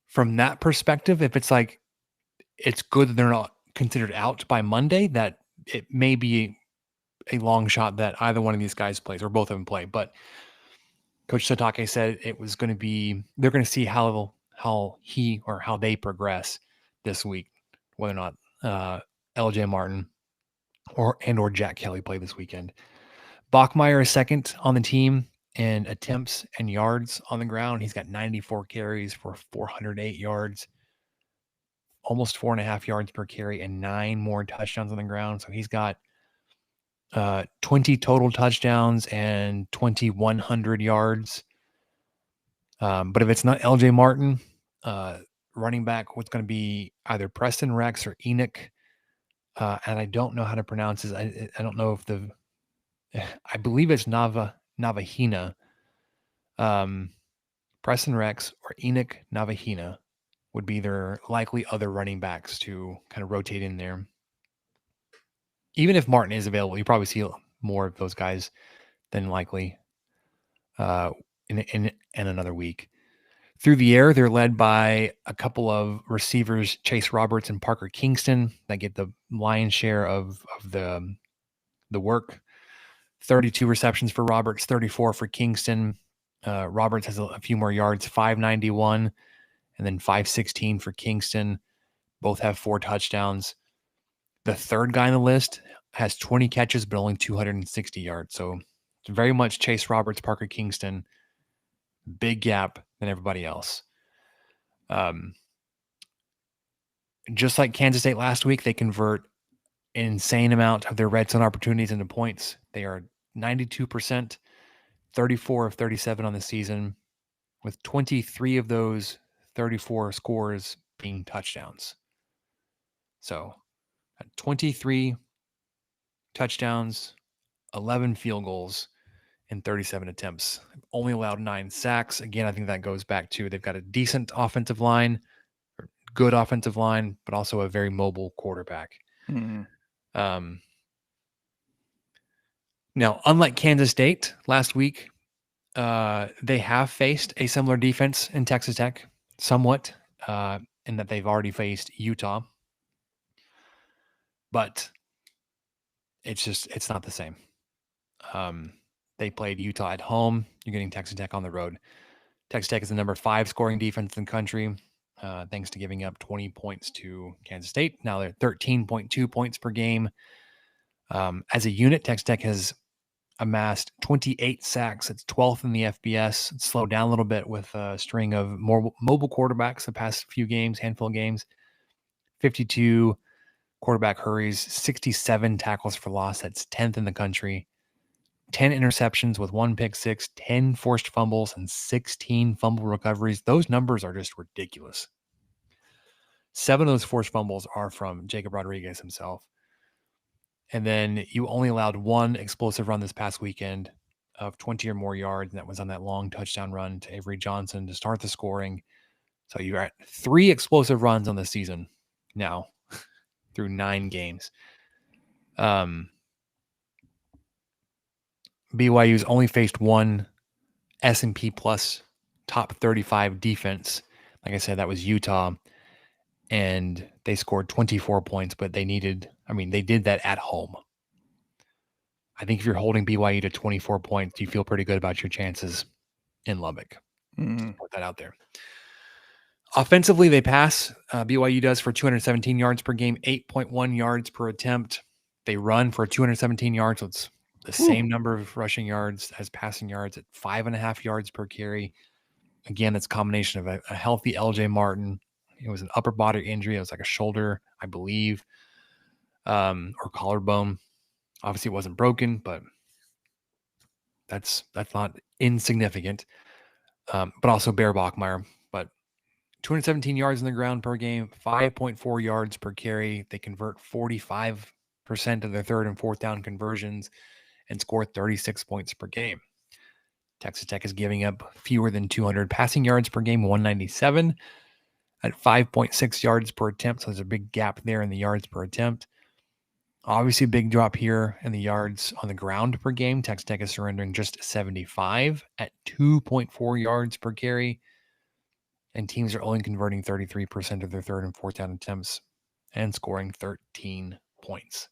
From that perspective, if it's like it's good that they're not considered out by Monday, that it may be a long shot that either one of these guys plays or both of them play. But Coach Satake said it was going to be, they're going to see how he or how they progress this week, whether or not LJ Martin or Jack Kelly play this weekend. Bachmeier is second on the team in attempts and yards on the ground. He's got 94 carries for 408 yards, almost 4.5 yards per carry, and 9 more touchdowns on the ground. So he's got 20 total touchdowns and 2,100 yards. But if it's not LJ Martin, running back, what's going to be either Preston Rex or Enoch. And I don't know how to pronounce this. I don't know if I believe it's Navahina. Preston Rex or Enoch Navahina would be their likely other running backs to kind of rotate in there. Even if Martin is available, you probably see more of those guys than likely in another week. Through the air, they're led by a couple of receivers, Chase Roberts and Parker Kingston, that get the lion's share of the work. 32 receptions for Roberts, 34 for Kingston. Roberts has a few more yards, 591, and then 516 for Kingston. Both have 4 touchdowns. The third guy on the list has 20 catches, but only 260 yards. So it's very much Chase Roberts, Parker Kingston. Big gap than everybody else. Just like Kansas State last week, they convert an insane amount of their red zone opportunities into points. They are 92%, 34 of 37 on the season, with 23 of those 34 scores being touchdowns. So 23 touchdowns, 11 field goals, and 37 attempts. Only allowed 9 sacks. Again, I think that goes back to they've got a decent offensive line, or good offensive line, but also a very mobile quarterback. Mm-hmm. Now, unlike Kansas State last week, they have faced a similar defense in Texas Tech, somewhat, in that they've already faced Utah. But it's not the same. They played Utah at home. You're getting Texas Tech on the road. Texas Tech is the number 5 scoring defense in the country, thanks to giving up 20 points to Kansas State. Now they're 13.2 points per game. As a unit, Texas Tech has amassed 28 sacks. It's 12th in the FBS. It's slowed down a little bit with a string of more mobile quarterbacks the past few games, handful of games. 52 quarterback hurries, 67 tackles for loss. That's 10th in the country. 10 interceptions with 1 pick six, 10 forced fumbles, and 16 fumble recoveries. Those numbers are just ridiculous. 7 of those forced fumbles are from Jacob Rodriguez himself. And then you only allowed 1 explosive run this past weekend of 20 or more yards, and that was on that long touchdown run to Avery Johnson to start the scoring. So you're at 3 explosive runs on the season now through 9 games. BYU's only faced 1 S&P plus top 35 defense. Like I said, that was Utah, and they scored 24 points, but they did that at home. I think if you're holding BYU to 24 points, you feel pretty good about your chances in Lubbock. Put that out there. Offensively, they pass. BYU does for 217 yards per game, 8.1 yards per attempt. They run for 217 yards. So it's the same number of rushing yards as passing yards at 5.5 yards per carry. Again, it's a combination of a healthy LJ Martin. It was an upper body injury. It was like a shoulder, I believe, or collarbone. Obviously, it wasn't broken, but that's not insignificant. But also Bear Bachmeyer. But 217 yards on the ground per game, 5.4 yards per carry. They convert 45% of their third and fourth down conversions and score 36 points per game. Texas Tech is giving up fewer than 200 passing yards per game, 197 at 5.6 yards per attempt. So there's a big gap there in the yards per attempt. Obviously, a big drop here in the yards on the ground per game. Texas Tech is surrendering just 75 at 2.4 yards per carry. And teams are only converting 33% of their third and fourth down attempts and scoring 13 points.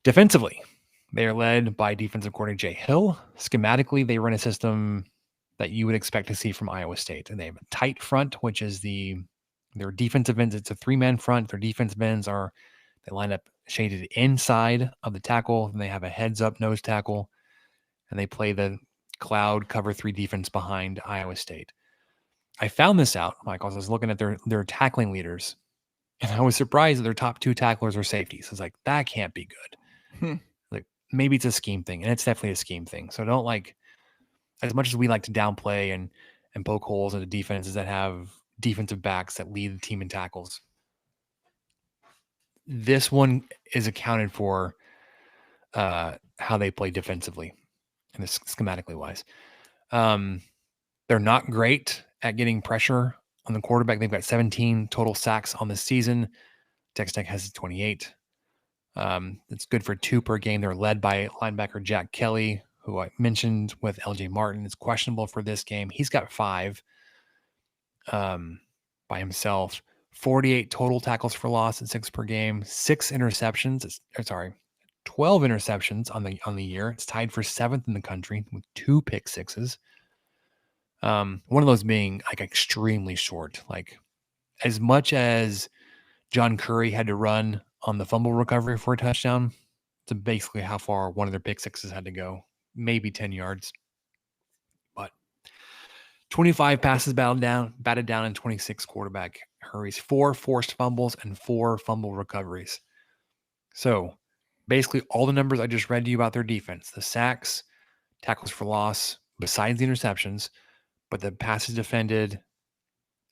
Defensively, they are led by defensive coordinator Jay Hill. Schematically, they run a system that you would expect to see from Iowa State. And they have a tight front, which is their defensive ends. It's a 3-man front. Their defensive ends they line up shaded inside of the tackle. And they have a heads-up nose tackle. And they play the cloud cover 3 defense behind Iowa State. I found this out, Michael, as I was looking at their tackling leaders. And I was surprised that their top 2 tacklers are safeties. I was like, that can't be good. Like, maybe it's a scheme thing. And it's definitely a scheme thing. So don't as much as we like to downplay and poke holes into defenses that have defensive backs that lead the team in tackles, this one is accounted for how they play defensively and schematically wise. They're not great at getting pressure on the quarterback. They've got 17 total sacks on the season. Texas Tech has 28. It's good for 2 per game. They're led by linebacker Jack Kelly, who I mentioned with LJ Martin. Is questionable for this game. He's got 5 by himself. 48 total tackles for loss at 6 per game. 12 interceptions on the year. It's tied for 7th in the country with 2 pick sixes. One of those being like extremely short. Like, as much as John Curry had to run on the fumble recovery for a touchdown, to basically how far one of their pick sixes had to go. Maybe 10 yards. But 25 passes batted down, and 26 quarterback hurries, 4 forced fumbles, and 4 fumble recoveries. So basically all the numbers I just read to you about their defense, the sacks, tackles for loss, besides the interceptions, but the passes defended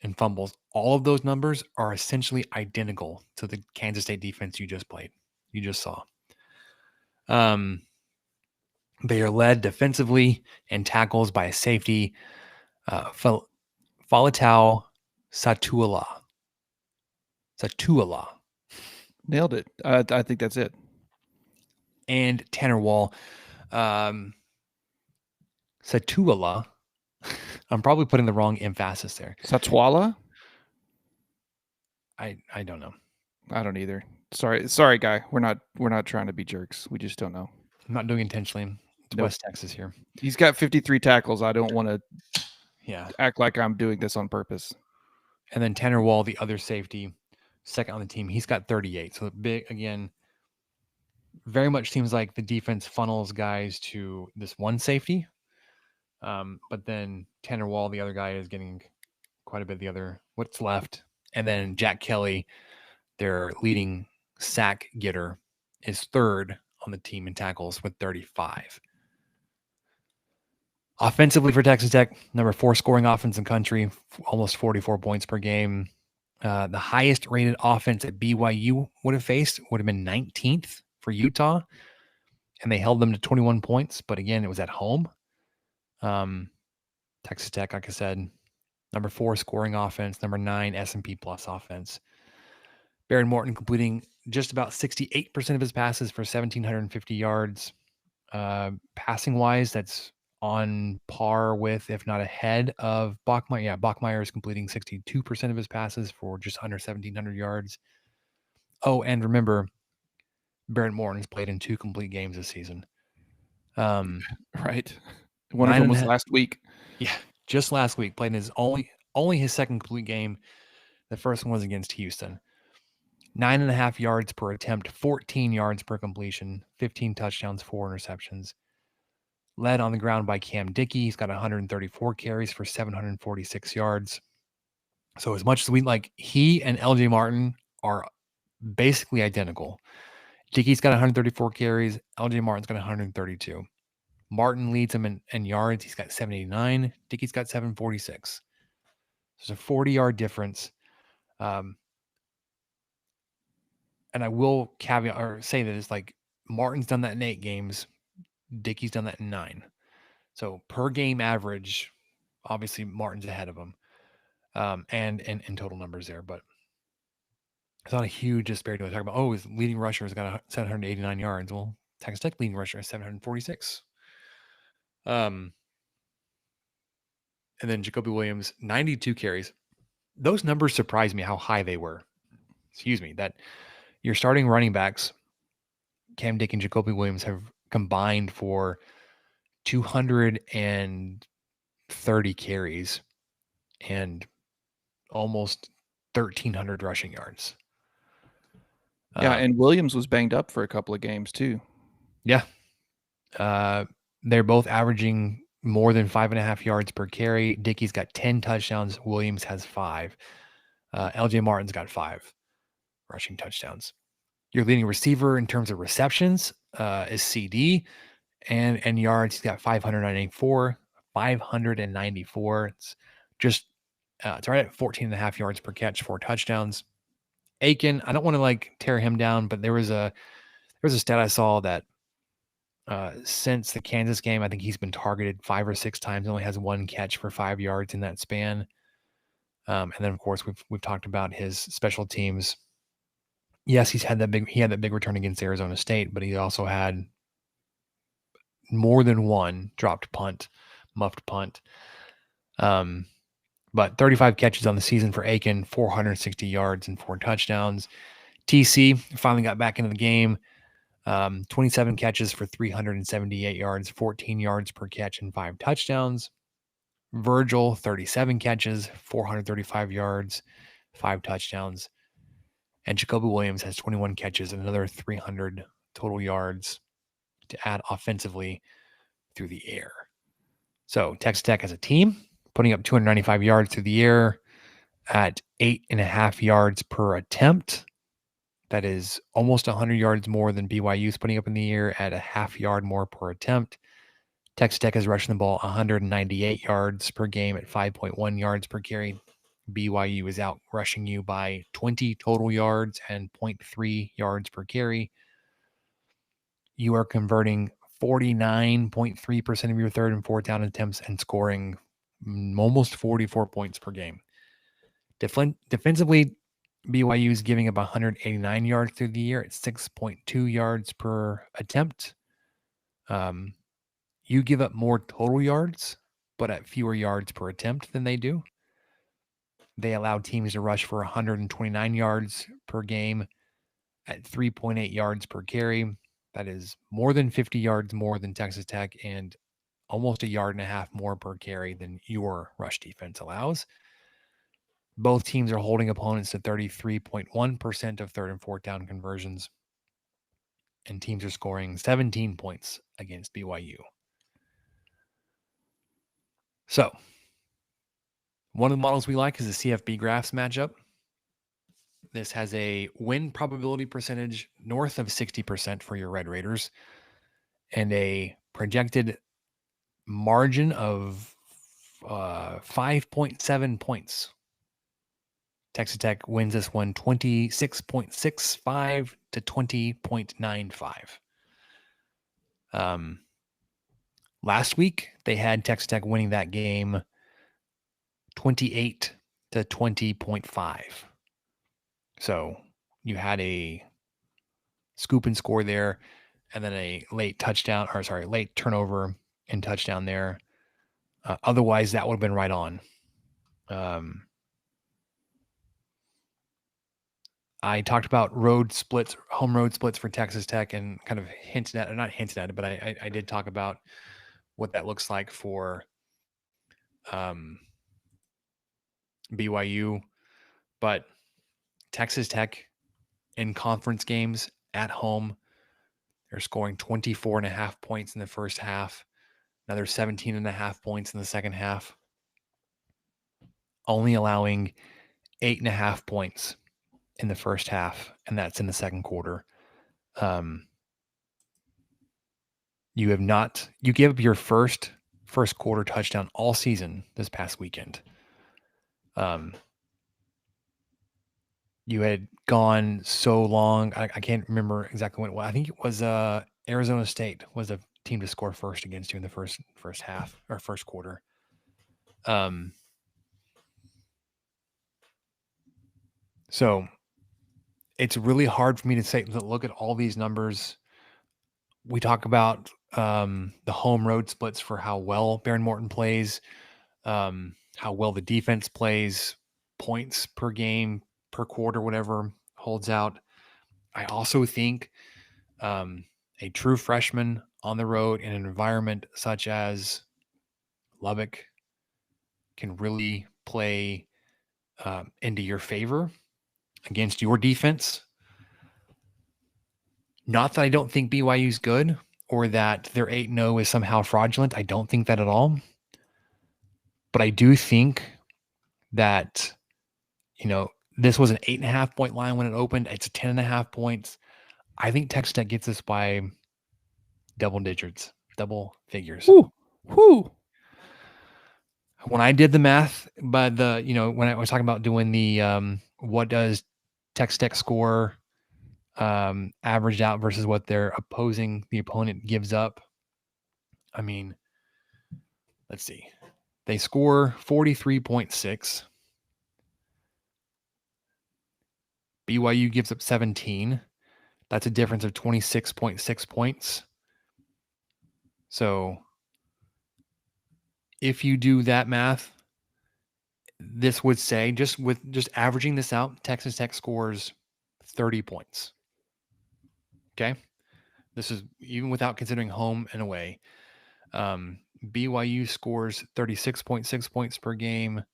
and fumbles, all of those numbers are essentially identical to the Kansas State defense you just saw. They are led defensively and tackles by a safety, Faletau Satuala. Nailed it. I think that's it. And Tanner Wall. Satuala. I'm probably putting the wrong emphasis there. Satwala? I don't know. I don't either. Sorry, guy. We're not trying to be jerks. We just don't know. I'm not doing it intentionally. Nope. West Texas here. He's got 53 tackles. I don't want to Yeah. act like I'm doing this on purpose. And then Tanner Wall, the other safety, second on the team, he's got 38. So big, again, very much seems like the defense funnels guys to this one safety. But then Tanner Wall, the other guy, is getting quite a bit of the other what's left. And then Jack Kelly, their leading sack getter, is third on the team in tackles with 35. Offensively for Texas Tech, number 4 scoring offense in country, almost 44 points per game. The highest rated offense that BYU would have faced would have been 19th for Utah, and they held them to 21 points. But again, it was at home. Texas Tech, like I said, number 4 scoring offense, number 9 S&P plus offense. Baron Morton completing just about 68% of his passes for 1,750 yards. Passing wise, that's on par with, if not ahead of Bachmeier. Yeah, Bachmeier is completing 62% of his passes for just under 1,700 yards. Oh, and remember, Barrett Morton has played in 2 complete games this season. Right. One of them was last week. Yeah, just last week. Played in his only his second complete game. The first one was against Houston. 9.5 yards per attempt, 14 yards per completion, 15 touchdowns, 4 interceptions. Led on the ground by Cam Dickey. He's got 134 carries for 746 yards. So as much as we like, he and LJ Martin are basically identical. Dickey's got 134 carries. LJ Martin's got 132. Martin leads him in yards. He's got 789. Dickey's got 746. There's a 40-yard difference. And I will caveat or say that it's like Martin's done that in 8 games. Dickey's done that in 9. So per game average, obviously Martin's ahead of him. And in total numbers there, but it's not a huge disparity. We're talking about, his leading rusher has got 789 yards. Well, Texas Tech leading rusher has 746. And then Jacoby Williams, 92 carries. Those numbers surprised me how high they were. Excuse me, that your starting running backs, Cam Dick and Jacoby Williams, have combined for 230 carries and almost 1,300 rushing yards. Yeah, and Williams was banged up for a couple of games too. Yeah. They're both averaging more than 5.5 yards per carry. Dickey's got 10 touchdowns. Williams has 5. LJ Martin's got 5 rushing touchdowns. Your leading receiver in terms of receptions is CD, and yards, he's got 594. It's just it's right at 14.5 yards per catch, 4 touchdowns. Aiken, I don't want to tear him down, but there was a stat I saw that since the Kansas game, I think he's been targeted 5 or 6 times, only has 1 catch for 5 yards in that span. And then of course we've talked about his special teams. Yes, he had that big return against Arizona State, but he also had more than 1 dropped punt, muffed punt. But 35 catches on the season for Aiken, 460 yards and 4 touchdowns. TC finally got back into the game. 27 catches for 378 yards, 14 yards per catch and 5 touchdowns. Virgil, 37 catches, 435 yards, 5 touchdowns. And Jacoby Williams has 21 catches and another 300 total yards to add offensively through the air. So Texas Tech as a team putting up 295 yards through the air at 8.5 yards per attempt. That is almost 100 yards more than BYU's putting up in the air at a half yard more per attempt. Texas Tech is rushing the ball 198 yards per game at 5.1 yards per carry. BYU is out rushing you by 20 total yards and 0.3 yards per carry. You are converting 49.3% of your third and fourth down attempts and scoring almost 44 points per game. Defensively, BYU is giving up 189 yards through the year at 6.2 yards per attempt. You give up more total yards, but at fewer yards per attempt than they do. They allow teams to rush for 129 yards per game at 3.8 yards per carry. That is more than 50 yards more than Texas Tech and almost 1.5 yards more per carry than your rush defense allows. Both teams are holding opponents to 33.1% of third and fourth down conversions, and teams are scoring 17 points against BYU. So, one of the models we like is the CFB graphs matchup. This has a win probability percentage north of 60% for your Red Raiders and a projected margin of 5.7 points. Texas Tech wins this one 26.65 to 20.95. Last week, they had Texas Tech winning that game 28 to 20.5. So you had a scoop and score there, and then a late turnover and touchdown there. Otherwise, that would have been right on. I talked about home road splits for Texas Tech, and kind of not hinted at it, but I did talk about what that looks like for BYU. But Texas Tech in conference games at home, they're scoring 24.5 points in the first half, another 17.5 points in the second half, only allowing 8.5 points in the first half, and that's in the second quarter. You gave up your first quarter touchdown all season this past weekend. You had gone so long. I can't remember exactly when. I think it was Arizona State was the team to score first against you in the first half or first quarter. So it's really hard for me to look at all these numbers. We talk about the home road splits for how well Baron Morton plays, how well the defense plays, points per game, per quarter, whatever holds out. I also think a true freshman on the road in an environment such as Lubbock can really play into your favor against your defense. Not that I don't think BYU's good or that their 8-0 is somehow fraudulent. I don't think that at all. But I do think that, this was an 8.5 point line when it opened. It's 10.5 points. I think Texas Tech gets this by double figures. Whoo. When I did the math, but when I was talking about doing the what does Texas Tech score averaged out versus what the opponent gives up. I mean, let's see. They score 43.6. BYU gives up 17. That's a difference of 26.6 points. So if you do that math, this would say just averaging this out, Texas Tech scores 30 points. Okay. This is even without considering home and away. BYU scores 36.6 points per game,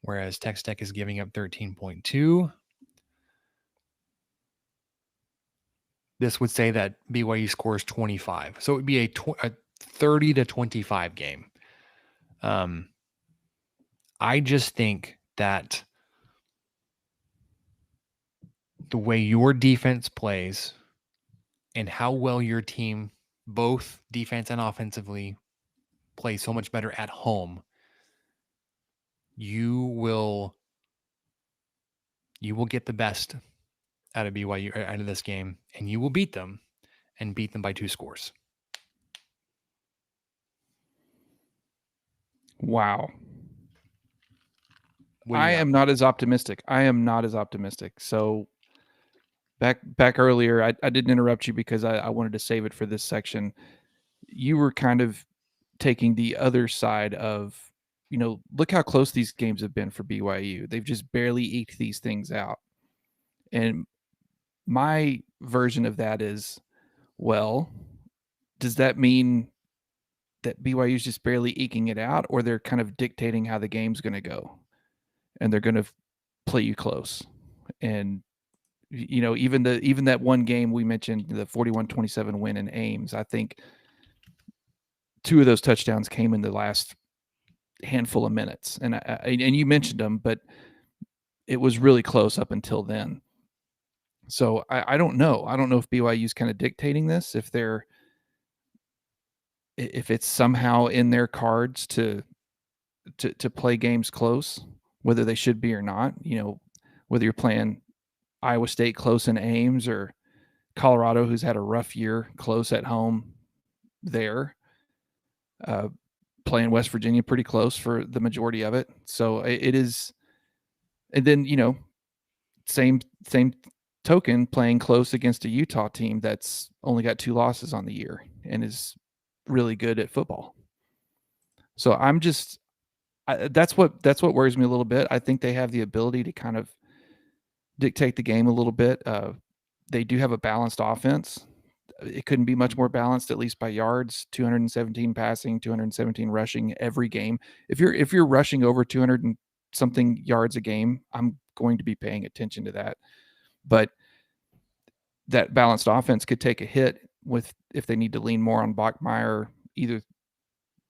whereas Texas Tech is giving up 13.2. This would say that BYU scores 25. So it would be a 30 to 25 game. I just think that the way your defense plays and how well your team, both defense and offensively, play so much better at home, you will get the best out of BYU, out of this game, and you will beat them by 2 scores. Wow. I am not as optimistic. So back earlier, I didn't interrupt you because I wanted to save it for this section. You were kind of taking the other side of, look how close these games have been for BYU. They've just barely eked these things out. And my version of that is, Well, does that mean that BYU is just barely eking it out, or they're kind of dictating how the game's going to go, and they're going to play you close? And even that one game we mentioned, the 41-27 win in Ames, I think 2 of those touchdowns came in the last handful of minutes, and you mentioned them, but it was really close up until then. So I don't know. I don't know if BYU is kind of dictating this, if it's somehow in their cards to play games close, whether they should be or not. Whether you're playing Iowa State close in Ames or Colorado, who's had a rough year, close at home there. Playing West Virginia pretty close for the majority of it. So it is. And then, same token, playing close against a Utah team that's only got 2 losses on the year and is really good at football. So that's what worries me a little bit. I think they have the ability to kind of dictate the game a little bit. They do have a balanced offense. It couldn't be much more balanced, at least by yards. 217 passing, 217 rushing every game. If you're rushing over 200 and something yards a game, I'm going to be paying attention to that. But that balanced offense could take a hit if they need to lean more on Bachmeier, either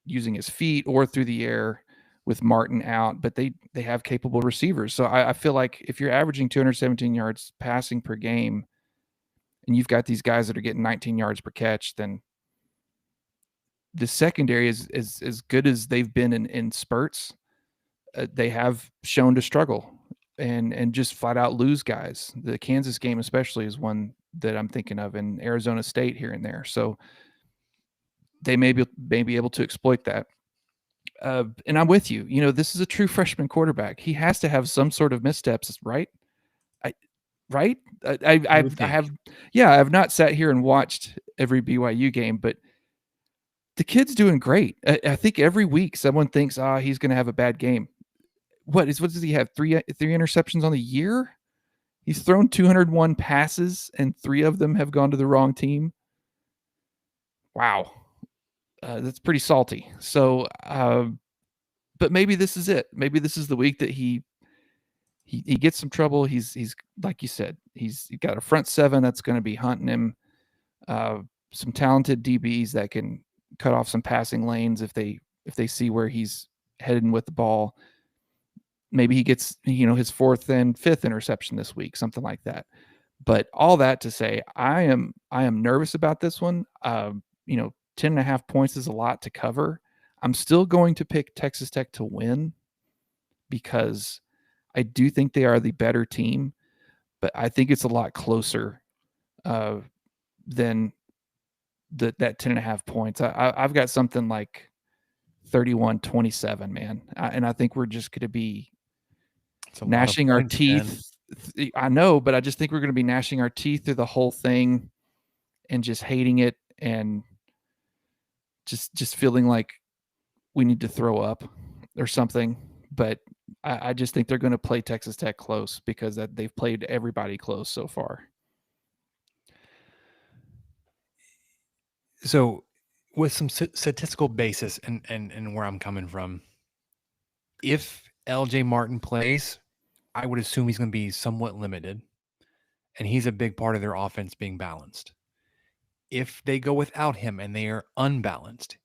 using his feet or through the air with Martin out. But they have capable receivers. So I feel like if you're averaging 217 yards passing per game, and you've got these guys that are getting 19 yards per catch, then the secondary is as good as they've been in spurts. They have shown to struggle and just flat out lose guys. The Kansas game especially is one that I'm thinking of, and Arizona State here and there. So they may be able to exploit that. And I'm with you. This is a true freshman quarterback. He has to have some sort of missteps, right? Right? I have not sat here and watched every BYU game, but the kid's doing great. I think every week someone thinks, he's going to have a bad game. What does he have? Three interceptions on the year? He's thrown 201 passes, and 3 of them have gone to the wrong team. Wow. That's pretty salty. So, but maybe this is it. Maybe this is the week that he gets some trouble. He's like you said, he's got a front 7 that's going to be hunting him. Some talented DBs that can cut off some passing lanes if they see where he's heading with the ball. Maybe he gets his 4th and 5th interception this week, something like that. But all that to say, I am nervous about this one. 10.5 points is a lot to cover. I'm still going to pick Texas Tech to win because I do think they are the better team, but I think it's a lot closer than that 10.5 points. I've got something like 31-27, man. And I think we're just going to be gnashing our teeth. Man. I know, but I just think we're going to be gnashing our teeth through the whole thing and just hating it and just feeling like we need to throw up or something. But I just think they're going to play Texas Tech close because they've played everybody close so far. So with some statistical basis and where I'm coming from, if LJ Martin plays, I would assume he's going to be somewhat limited, and he's a big part of their offense being balanced. If they go without him and they are unbalanced,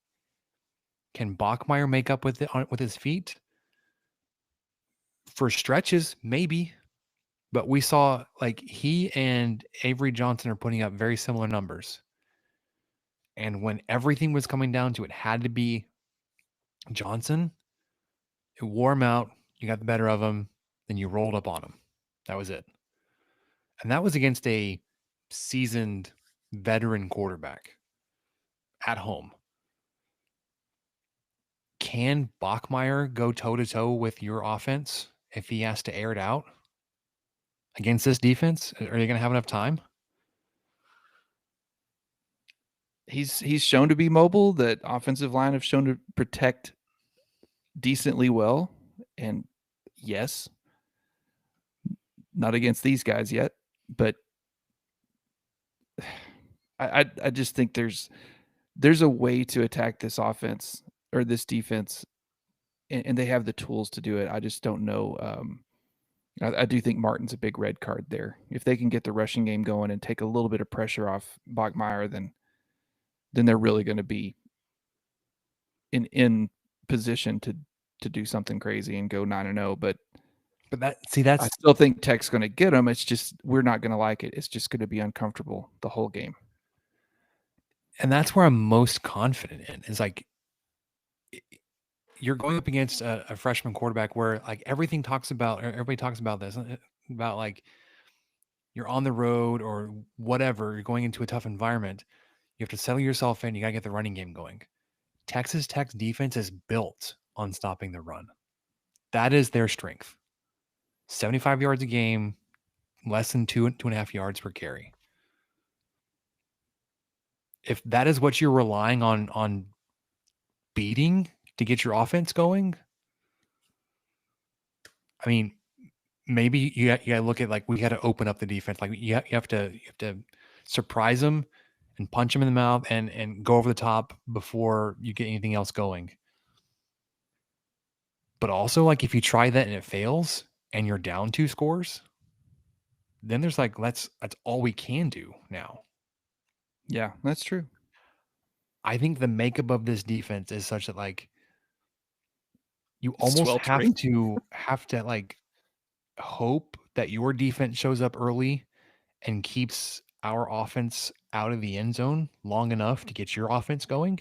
can Bachmeier make up with his feet? For stretches, maybe. But we saw he and Avery Johnson are putting up very similar numbers. And when everything was coming down to it had to be Johnson, it wore him out. You got the better of him. Then you rolled up on him. That was it. And that was against a seasoned veteran quarterback at home. Can Bachmeier go toe-to-toe with your offense if he has to air it out against this defense? Are they going to have enough time? He's shown to be mobile. The offensive line have shown to protect decently well. And yes, not against these guys yet, but I just think there's a way to attack this offense or this defense, and they have the tools to do it. I just don't know. I do think Martin's a big red card there. If they can get the rushing game going and take a little bit of pressure off Bachmeier, then they're really going to be in position to do something crazy and go 9-0. But that's I still think Tech's going to get them. It's just we're not going to like it. It's just going to be uncomfortable the whole game. And that's where I'm most confident in is like you're going up against a freshman quarterback where like everybody talks about this about like you're on the road or whatever, you're going into a tough environment. You have to settle yourself in. You got to get the running game going. Texas Tech's defense is built on stopping the run. That is their strength. 75 yards a game, less than 2.5 yards per carry. If that is what you're relying on beating to get your offense going, I mean, maybe you got to look at like we got to open up the defense. Like you have to surprise them and punch them in the mouth and go over the top before you get anything else going. But also, like if you try that and it fails and you're down 2 scores, then there's like that's all we can do now. Yeah, that's true. I think the makeup of this defense is such that like you almost have to like hope that your defense shows up early and keeps our offense out of the end zone long enough to get your offense going.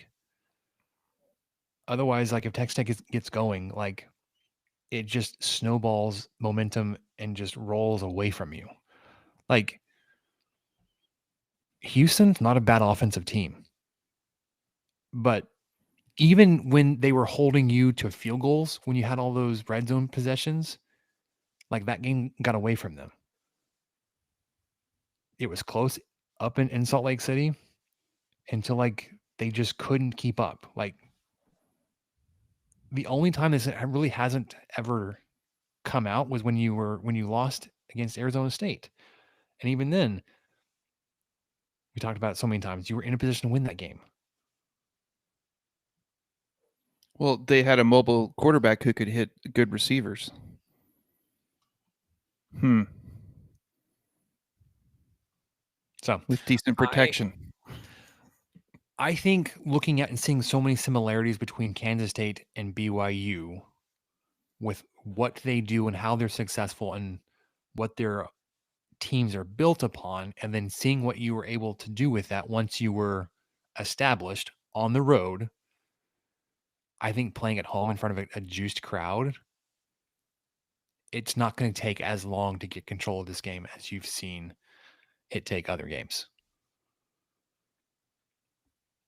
Otherwise, like if Texas Tech gets going, like it just snowballs momentum and just rolls away from you. Like Houston's not a bad offensive team, but even when they were holding you to field goals, when you had all those red zone possessions, like that game got away from them. It was close up in Salt Lake City until like they just couldn't keep up. Like the only time this really hasn't ever come out was when you lost against Arizona State. And even then, we talked about it so many times, you were in a position to win that game. Well, they had a mobile quarterback who could hit good receivers. So with decent protection. I think looking at and seeing so many similarities between Kansas State and BYU with what they do and how they're successful and what their teams are built upon, and then seeing what you were able to do with that once you were established on the road, I think playing at home in front of a juiced crowd, it's not going to take as long to get control of this game as you've seen it take other games.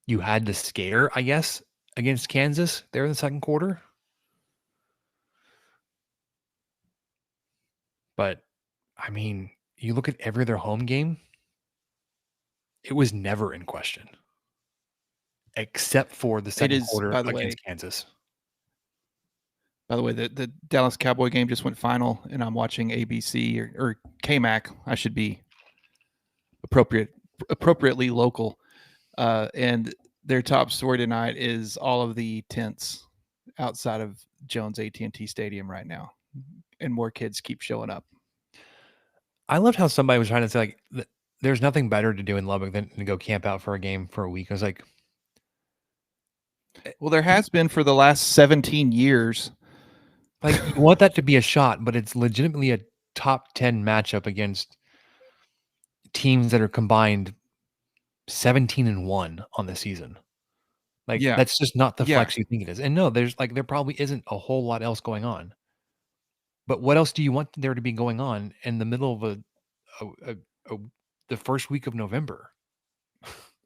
You had the scare, I guess, against Kansas there in the second quarter. But, I mean, you look at every other home game, it was never in question. Except for the second quarter against Kansas. By the way, the Dallas Cowboy game just went final, and I'm watching ABC or KMAC. I should be appropriately local. And their top story tonight is all of the tents outside of Jones AT&T Stadium right now, and more kids keep showing up. I loved how somebody was trying to say like, there's nothing better to do in Lubbock than to go camp out for a game for a week. I was like, well, there has been for the last 17 years. Like, you want that to be a shot, but it's legitimately a top 10 matchup against teams that are combined 17-1 on the season. Like, that's just not the flex you think it is. And no, there probably isn't a whole lot else going on. But what else do you want there to be going on in the middle of the first week of November?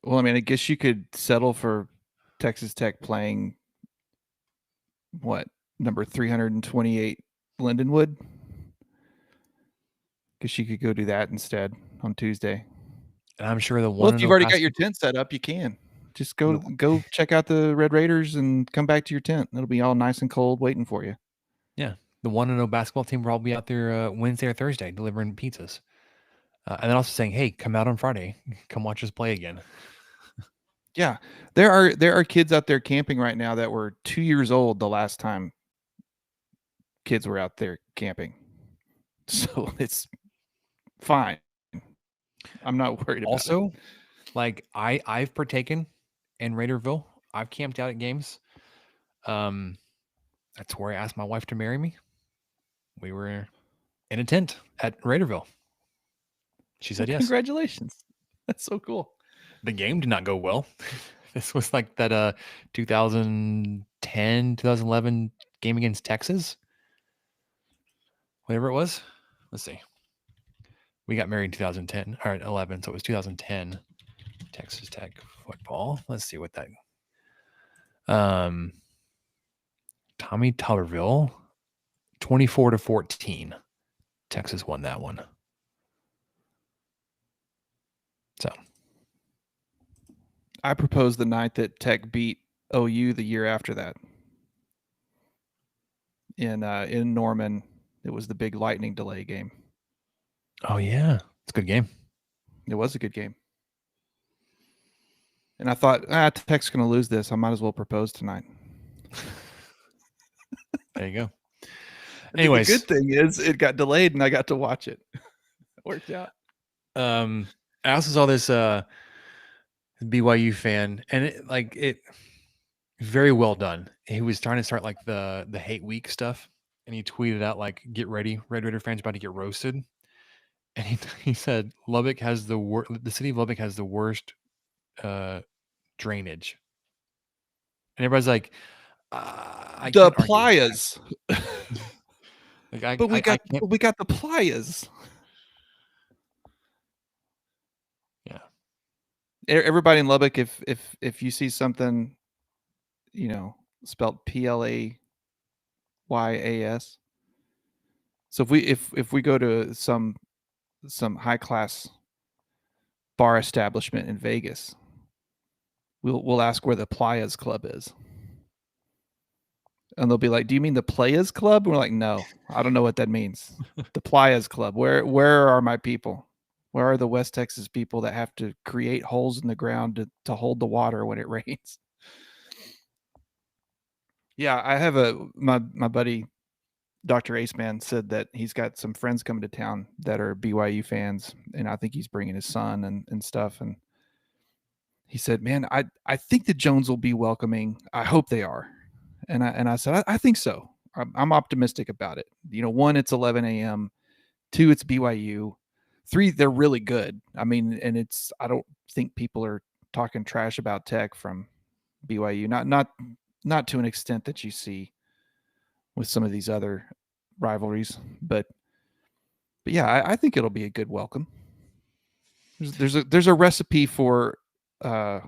Well, I mean, I guess you could settle for Texas Tech playing number 328 Lindenwood. Guess you could go do that instead on Tuesday. And I'm sure if you've already got your tent set up, you can just go check out the Red Raiders and come back to your tent. It'll be all nice and cold waiting for you. Yeah. The 1-0 basketball team will probably be out there Wednesday or Thursday delivering pizzas. And then also saying, "Hey, come out on Friday, come watch us play again." Yeah, there are kids out there camping right now that were 2 years old the last time kids were out there camping. So it's fine. I'm not worried about it. Also, like I've partaken in Raiderville. I've camped out at games. That's where I asked my wife to marry me. We were in a tent at Raiderville. She said yes. Congratulations. That's so cool. The game did not go well. This was like that 2010, 2011 game against Texas. Whatever it was. Let's see. We got married in 2010 or 11, so it was 2010 Texas Tech football. Let's see what that Tommy Tuberville 24-14. Texas won that one. So I proposed the night that Tech beat OU the year after that. In Norman, it was the big lightning delay game. Oh yeah, it's a good game. It was a good game. And I thought, Tech's going to lose this. I might as well propose tonight. There you go. Anyways, the good thing is it got delayed and I got to watch it. It worked out. I also saw this BYU fan, and it very well done. He was trying to start like the hate week stuff, and he tweeted out like, "Get ready, Red Raider fans about to get roasted." And he said Lubbock has the city of Lubbock has the worst drainage, and everybody's like, the playas. Like, but we got the playas. Yeah. Everybody in Lubbock, if you see something, spelled PLAYAS. So if we go to some high class bar establishment in Vegas, we'll ask where the Playas Club is. And they'll be like, "Do you mean the Playas Club?" And we're like, "No, I don't know what that means." The Playas Club. Where are my people? Where are the West Texas people that have to create holes in the ground to hold the water when it rains? Yeah, I have my buddy, Dr. Aceman, said that he's got some friends coming to town that are BYU fans, and I think he's bringing his son and stuff. And he said, "Man, I think the Jones will be welcoming. I hope they are." And I said, I think so. I'm optimistic about it. 1, it's 11 a.m. 2, it's BYU. 3, they're really good. I mean, and I don't think people are talking trash about Tech from BYU. Not to an extent that you see with some of these other rivalries, but yeah, I think it'll be a good welcome. There's a recipe for oh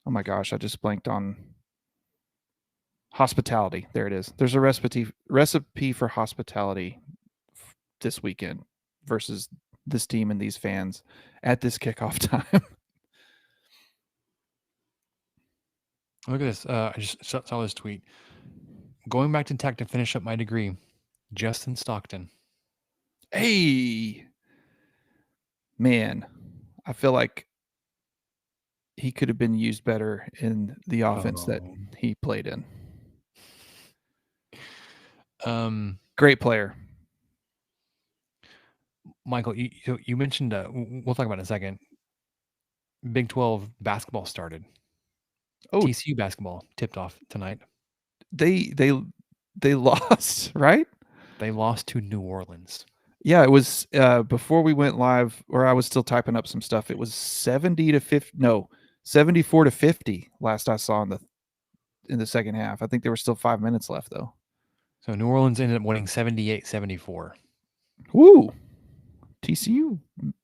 my gosh, I just blanked on hospitality. There it is. There's a recipe for hospitality this weekend versus this team and these fans at this kickoff time. Look at this. I just saw this tweet. Going back to Tech to finish up my degree, Justin Stockton. Hey, man, I feel like he could have been used better in the offense that he played in. Great player. Michael, you mentioned, we'll talk about it in a second. Big 12 basketball started. Oh, TCU basketball tipped off tonight. They lost, right? They lost to New Orleans. Yeah, it was before we went live, or I was still typing up some stuff. It was 74-50 last I saw in the second half. I think there were still 5 minutes left though. So New Orleans ended up winning 78-74. Woo! TCU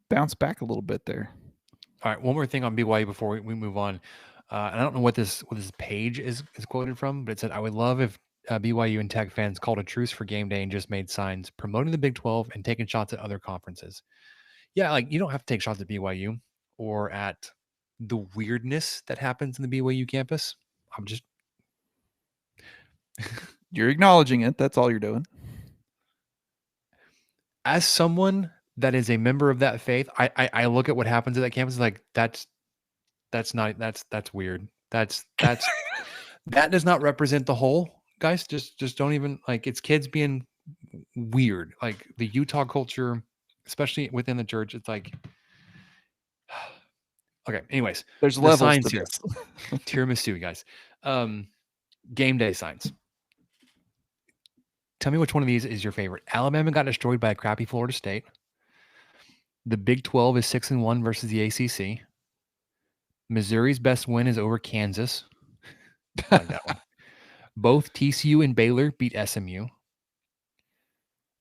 bounced back a little bit there. All right, one more thing on BYU before we move on. And I don't know what this page is quoted from, but it said, "I would love if BYU and Tech fans called a truce for game day and just made signs promoting the Big 12 and taking shots at other conferences." Yeah, like you don't have to take shots at BYU or at the weirdness that happens in the BYU campus. I'm just you're acknowledging it. That's all you're doing. As someone that is a member of that faith, I look at what happens at that campus like that's weird. That does not represent the whole, guys. Just don't even like it's kids being weird. Like the Utah culture, especially within the church, it's like okay. Anyways, There's the levels signs to here. this. Tiramisu, guys. Game day signs. Tell me which one of these is your favorite. Alabama got destroyed by a crappy Florida State. The Big 12 is 6-1 versus the ACC. Missouri's best win is over Kansas. I like that one. Both TCU and Baylor beat SMU.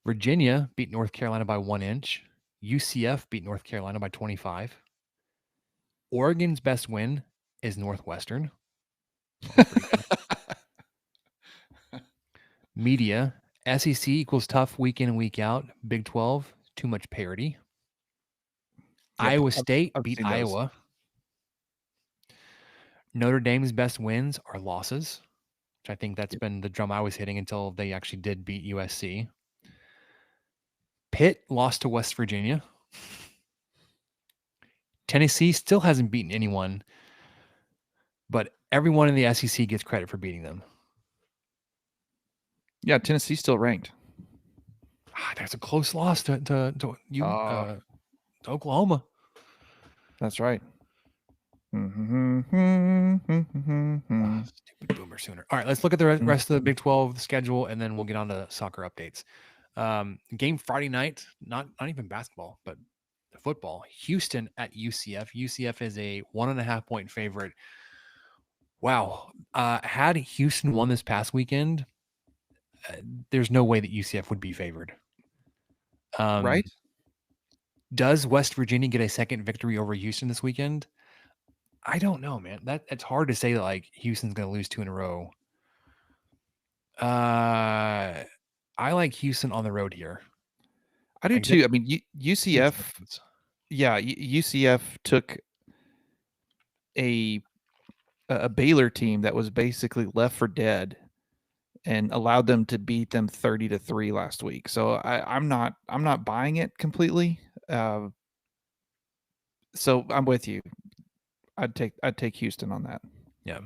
Virginia beat North Carolina by 1 inch. UCF beat North Carolina by 25. Oregon's best win is Northwestern. That's pretty good. Media, SEC equals tough week in and week out. Big 12, too much parity. Yep, Iowa State I've beat seen those. Iowa. Notre Dame's best wins are losses, which I think that's been the drum I was hitting until they actually did beat USC. Pitt lost to West Virginia. Tennessee still hasn't beaten anyone, but everyone in the SEC gets credit for beating them. Yeah, Tennessee's still ranked. There's a close loss to Oklahoma. That's right. Stupid boomer sooner. All right, let's look at the rest of the Big 12 schedule, and then we'll get on to soccer updates. Game Friday night, not even basketball, but football. Houston at UCF. UCF is a 1.5 point favorite. Wow. Had Houston won this past weekend, there's no way that UCF would be favored. Right? Does West Virginia get a second victory over Houston this weekend? I don't know, man. It's hard to say that like Houston's going to lose 2 in a row. I like Houston on the road here. I do too. I mean, UCF. Yeah, UCF took a Baylor team that was basically left for dead and allowed them to beat them 30-3 last week. So I'm not buying it completely. So I'm with you. I'd take Houston on that. Yeah.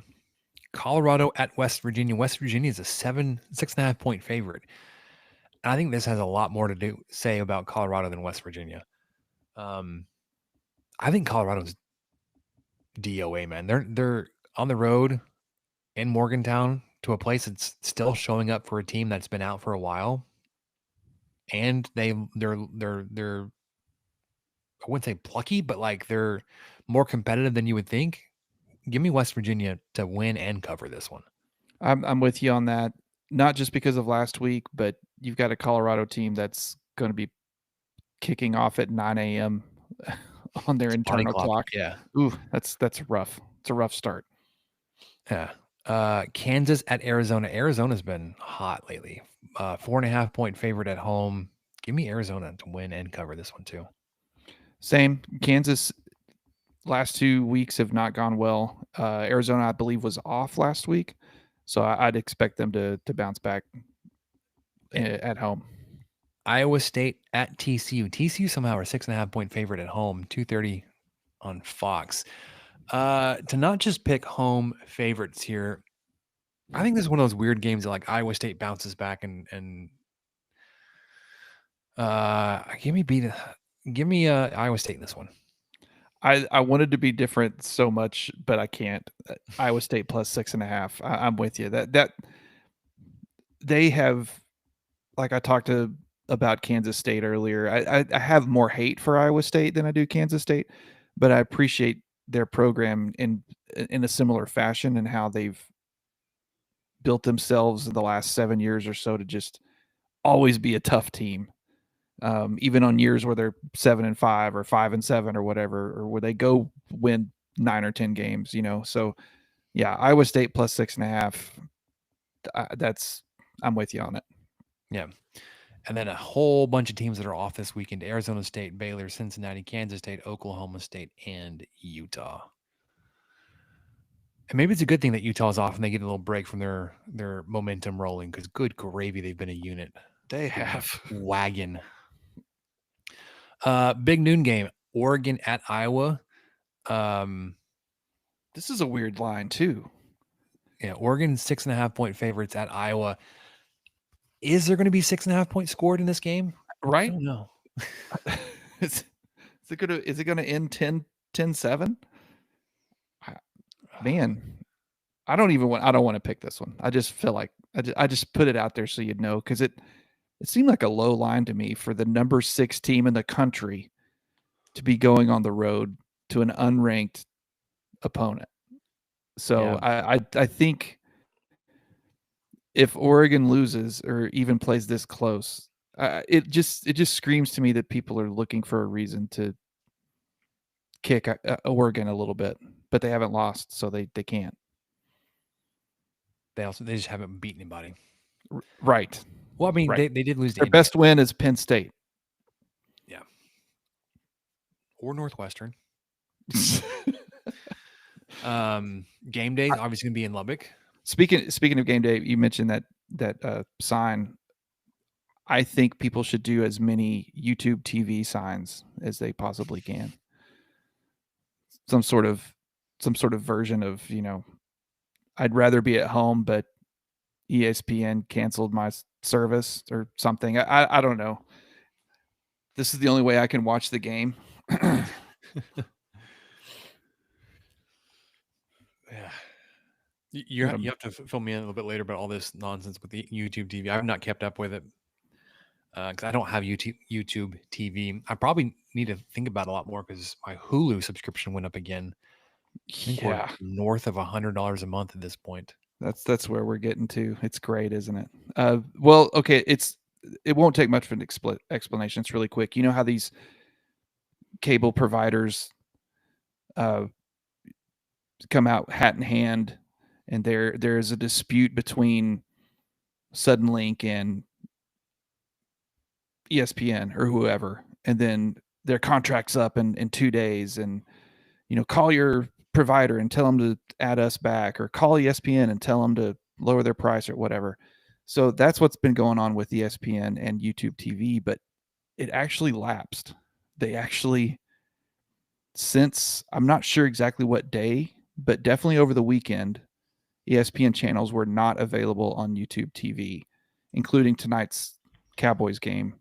Colorado at West Virginia. West Virginia is a 6.5 point favorite. And I think this has a lot more to say about Colorado than West Virginia. I think Colorado's DOA, man. They're on the road in Morgantown to a place that's still showing up for a team that's been out for a while. And they're I wouldn't say plucky, but like they're more competitive than you would think. Give me West Virginia to win and cover this one. I'm with you on that. Not just because of last week, but you've got a Colorado team that's going to be kicking off at 9 a.m. on their internal clock. Yeah. Ooh, that's rough. It's a rough start. Yeah. Kansas at Arizona. Arizona's been hot lately. 4.5 point favorite at home. Give me Arizona to win and cover this one too. Same. Kansas last 2 weeks have not gone well. Arizona, I believe, was off last week, so I'd expect them to bounce back at home. Iowa State at TCU. TCU somehow are 6.5 point favorite at home. 2:30 on Fox. To not just pick home favorites here, I think this is one of those weird games that like Iowa State bounces back and give me Iowa State in this one. I wanted to be different so much, but I can't. Iowa State plus 6.5. I'm with you. That they have, like I talked about Kansas State earlier. I have more hate for Iowa State than I do Kansas State, but I appreciate their program in a similar fashion and how they've built themselves in the last 7 years or so to just always be a tough team. Even on years where they're 7-5 or 5-7 or whatever, or where they go win 9 or 10 games, So yeah, Iowa State plus 6.5. I'm with you on it. Yeah. And then a whole bunch of teams that are off this weekend: Arizona State, Baylor, Cincinnati, Kansas State, Oklahoma State, and Utah. And maybe it's a good thing that Utah's off and they get a little break from their momentum rolling, because good gravy, they've been a unit. They have. Wagon. Big noon game, Oregon at Iowa. This is a weird line too. Yeah, Oregon 6.5 point favorites at Iowa. Is there going to be 6.5 points scored in this game? I Right? don't know. is it gonna end 10-7? Man, I don't want to pick this one. I just feel like I just put it out there so you'd know, because it seemed like a low line to me for the number 6 team in the country to be going on the road to an unranked opponent. So Yeah. I think if Oregon loses or even plays this close, it just screams to me that people are looking for a reason to kick Oregon a little bit, but they haven't lost, so they can't. They just haven't beaten anybody. Right. Well, I mean, right. they did lose to Their Indiana. best win is Penn State. Yeah. Or Northwestern. Game day obviously gonna be in Lubbock. Speaking of game day, you mentioned that sign. I think people should do as many YouTube TV signs as they possibly can. Some sort of version of, I'd rather be at home, but ESPN canceled my service or something. I don't know. This is the only way I can watch the game. Yeah. You have to fill me in a little bit later about all this nonsense with the YouTube TV. I've not kept up with it because I don't have YouTube TV. I probably need to think about it a lot more because my Hulu subscription went up again. I think we're north of $100 a month at this point. That's where we're getting to. It's great, isn't it? Well, okay, it won't take much of an explanation. It's really quick. You know how these cable providers come out hat in hand, and there is a dispute between Suddenlink and ESPN or whoever, and then their contract's up in 2 days, and call your provider and tell them to add us back, or call ESPN and tell them to lower their price or whatever. So that's what's been going on with ESPN and YouTube TV, but it actually lapsed. They actually, since I'm not sure exactly what day, but definitely over the weekend, ESPN channels were not available on YouTube TV, including tonight's Cowboys game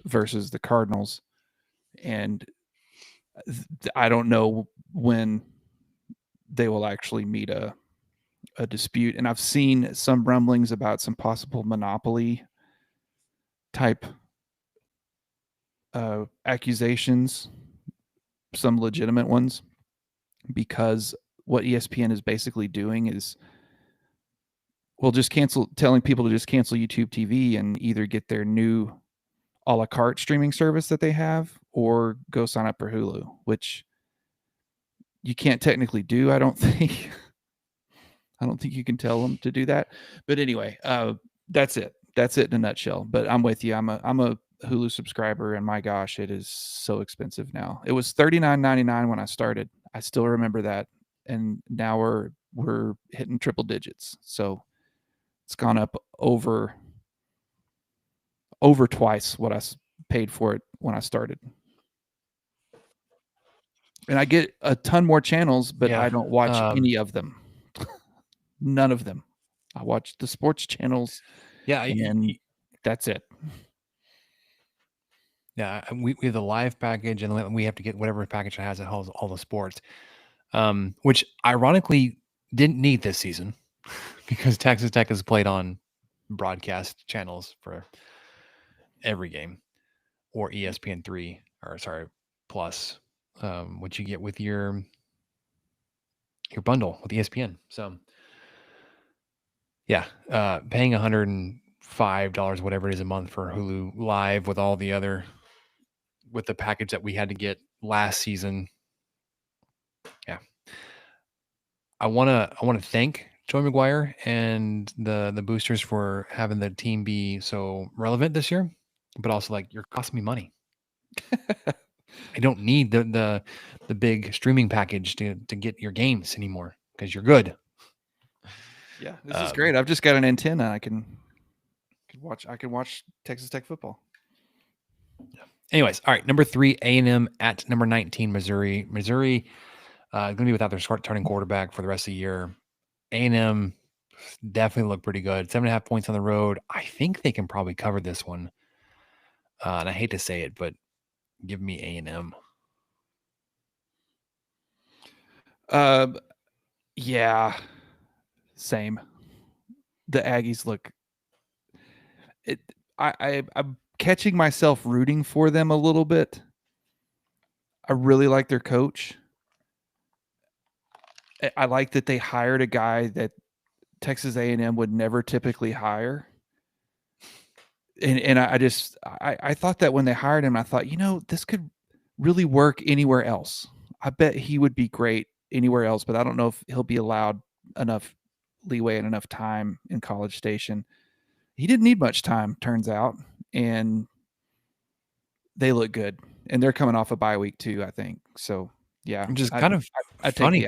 versus the Cardinals. And I don't know when they will actually meet a dispute. And I've seen some rumblings about some possible monopoly type accusations, some legitimate ones, because what ESPN is basically doing is, well, just telling people to just cancel YouTube TV and either get their new a la carte streaming service that they have or go sign up for Hulu, which you can't technically do, I don't think. I don't think you can tell them to do that. But anyway, that's it. That's it in a nutshell. But I'm with you. I'm a Hulu subscriber, and my gosh, it is so expensive now. It was $39.99 when I started. I still remember that, and now we're hitting triple digits. So it's gone up over twice what I paid for it when I started. And I get a ton more channels, but I don't watch any of them. None of them. I watch the sports channels. Yeah, and that's it. Yeah, we have the live package, and we have to get whatever package it has that has all the sports, which ironically didn't need this season because Texas Tech has played on broadcast channels for every game, or ESPN3, or sorry, Plus, which you get with your bundle with ESPN. So yeah, paying $105, whatever it is a month for Hulu Live with all the other, with the package that we had to get last season. Yeah. I want to thank Joey McGuire and the boosters for having the team be so relevant this year, but also like, you're costing me money. I don't need the big streaming package to get your games anymore because you're good. Yeah, this is great. I've just got an antenna. I can watch Texas Tech football. Yeah. Anyways, all right. Number 3, A&M at number 19, Missouri. Missouri going to be without their starting quarterback for the rest of the year. A&M definitely look pretty good. 7.5 points on the road. I think they can probably cover this one. And I hate to say it, but give me A&M. Yeah, same. The Aggies look. I'm catching myself rooting for them a little bit. I really like their coach. I like that they hired a guy that Texas A&M would never typically hire. And I thought that when they hired him, I thought, this could really work anywhere else. I bet he would be great anywhere else, but I don't know if he'll be allowed enough leeway and enough time in College Station. He didn't need much time, turns out, and they look good. And they're coming off a bye week too, I think. So yeah, Which is kind of funny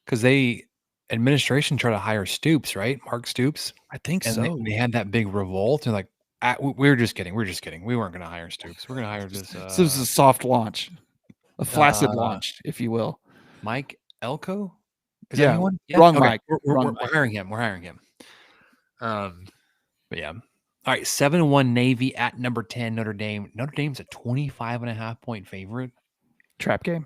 because they administration tried to hire Stoops, right? Mark Stoops. I think and so. They had that big revolt and like, we were just kidding. We weren't going to hire Stoops. We're going to hire this. This is a soft launch, a flaccid launch, if you will. Mike Elko. Is that anyone? Yeah. Wrong Mike. We're hiring him. We're hiring him. But yeah. All right. 7-1 Navy at number 10 Notre Dame. Notre Dame's a 25.5 point favorite. Trap game.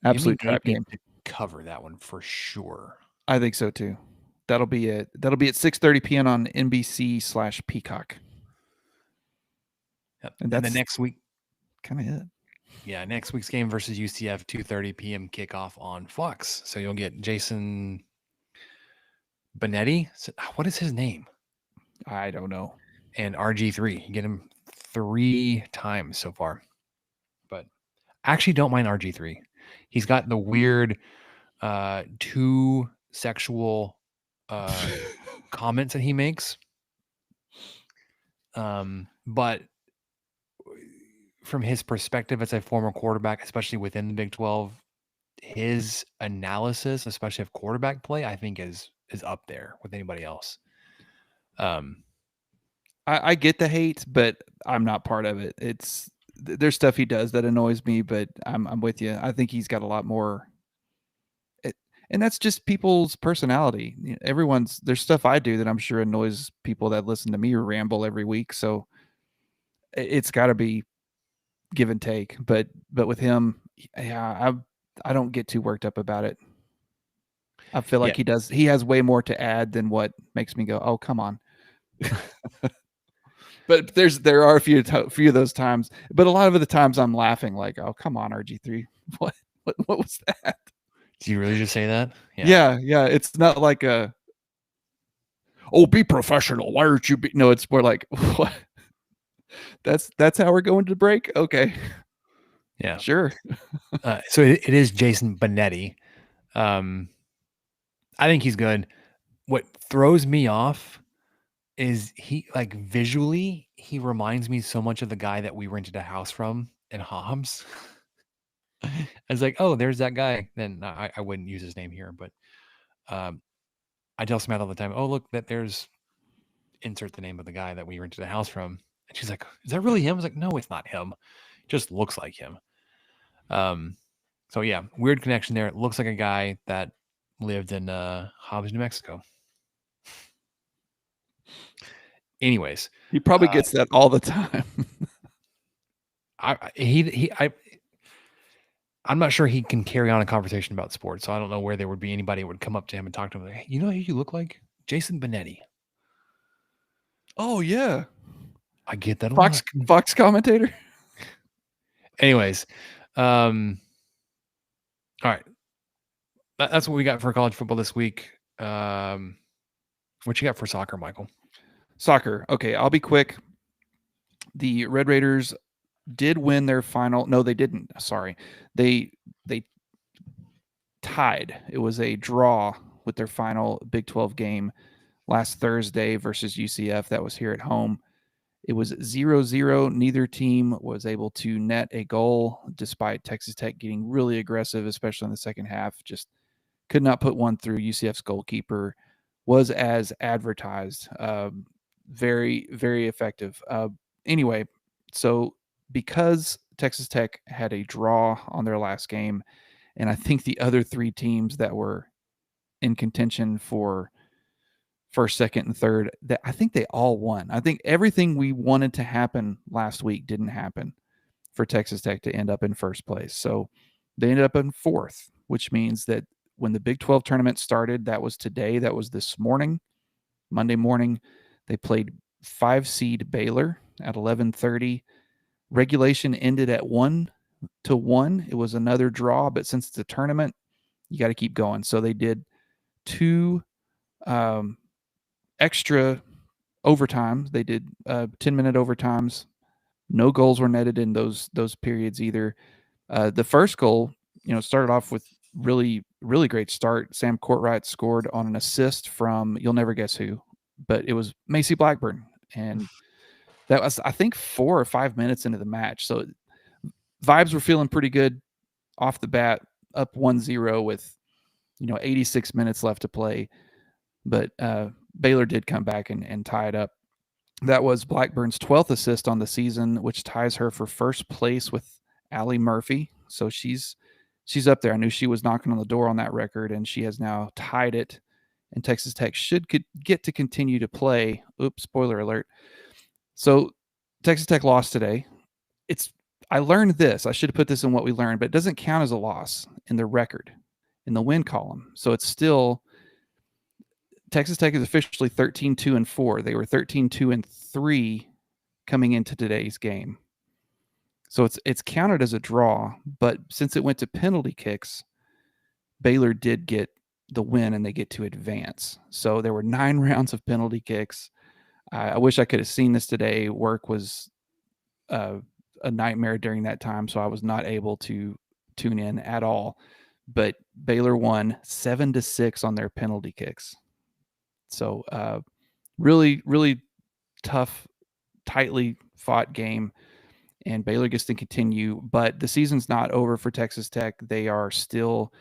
Absolute trap game. To cover that one for sure. I think so too. That'll be at 6:30 p.m. on NBC/Peacock. Yep. And then next week, kind of it. Yeah, next week's game versus UCF, 2:30 p.m. kickoff on Fox. So you'll get Jason Benetti. What is his name? I don't know. And RG3. You get him 3 times so far. But I actually don't mind RG3. He's got the weird 2 sexual comments that he makes. But from his perspective as a former quarterback, especially within the Big 12, his analysis, especially of quarterback play, I think is up there with anybody else. I get the hate, but I'm not part of it. There's stuff he does that annoys me, but I'm with you. I think he's got a lot more. And that's just people's personality. There's stuff I do that I'm sure annoys people that listen to me ramble every week. So it's got to be give and take. But with him, yeah, I don't get too worked up about it. I feel like he does. He has way more to add than what makes me go, oh, come on. But there are a few of those times. But a lot of the times I'm laughing like, oh, come on, RG3. What was that? Do you really just say that? Yeah. It's not like be professional. Why aren't you no, it's more like, what? That's how we're going to break? Okay. Yeah. Sure. So it is Jason Benetti. I think he's good. What throws me off is he, like, visually, he reminds me so much of the guy that we rented a house from in Hobbs. I was like, oh, there's that guy. Then I wouldn't use his name here, but I tell Samantha all the time, oh, look, that there's insert the name of the guy that we rented a house from. And she's like, is that really him? I was like, no, it's not him. It just looks like him. So yeah, weird connection there. It looks like a guy that lived in Hobbs, New Mexico. Anyways, he probably gets that all the time. I'm not sure he can carry on a conversation about sports, so I don't know where there would be anybody who would come up to him and talk to him like, hey, you know who you look like? Jason Benetti. Oh yeah, I get that. Fox commentator. Anyways, all right, that's what we got for college football this week. What you got for soccer, Michael? Soccer. Okay, I'll be quick. The Red Raiders did win their final. No, they didn't. Sorry. They tied. It was a draw with their final Big 12 game last Thursday versus UCF. That was here at home. It was 0-0. Neither team was able to net a goal despite Texas Tech getting really aggressive, especially in the second half. Just could not put one through. UCF's goalkeeper was as advertised. Very, very effective. Anyway, so because Texas Tech had a draw on their last game, and I think the other three teams that were in contention for first, second, and third, that I think they all won. I think everything we wanted to happen last week didn't happen for Texas Tech to end up in first place. So they ended up in fourth, which means that when the Big 12 tournament started, that was today, that was this morning, Monday morning, they played 5 seed Baylor at 11:30. Regulation ended at 1-1. It was another draw, but since it's a tournament, you got to keep going. So they did 2 extra overtimes. They did 10-minute overtimes. No goals were netted in those periods either. The first goal, started off with really, really great start. Sam Courtright scored on an assist from, you'll never guess who, but it was Macy Blackburn. And that was, I think, 4 or 5 minutes into the match. So vibes were feeling pretty good off the bat, up 1-0 with, 86 minutes left to play. But Baylor did come back and tie it up. That was Blackburn's 12th assist on the season, which ties her for first place with Allie Murphy. So she's up there. I knew she was knocking on the door on that record, and she has now tied it. And Texas Tech should get to continue to play. Oops, spoiler alert. So Texas Tech lost today. I learned this. I should have put this in what we learned, but it doesn't count as a loss in the record, in the win column. So it's still Texas Tech is officially 13-2-4. They were 13-2-3 coming into today's game. So it's counted as a draw, but since it went to penalty kicks, Baylor did get the win and they get to advance. So there were 9 rounds of penalty kicks. I wish I could have seen this today. Work was a nightmare during that time, so I was not able to tune in at all. But Baylor won 7-6 on their penalty kicks. So really, really tough, tightly fought game, and Baylor gets to continue. But the season's not over for Texas Tech. They are still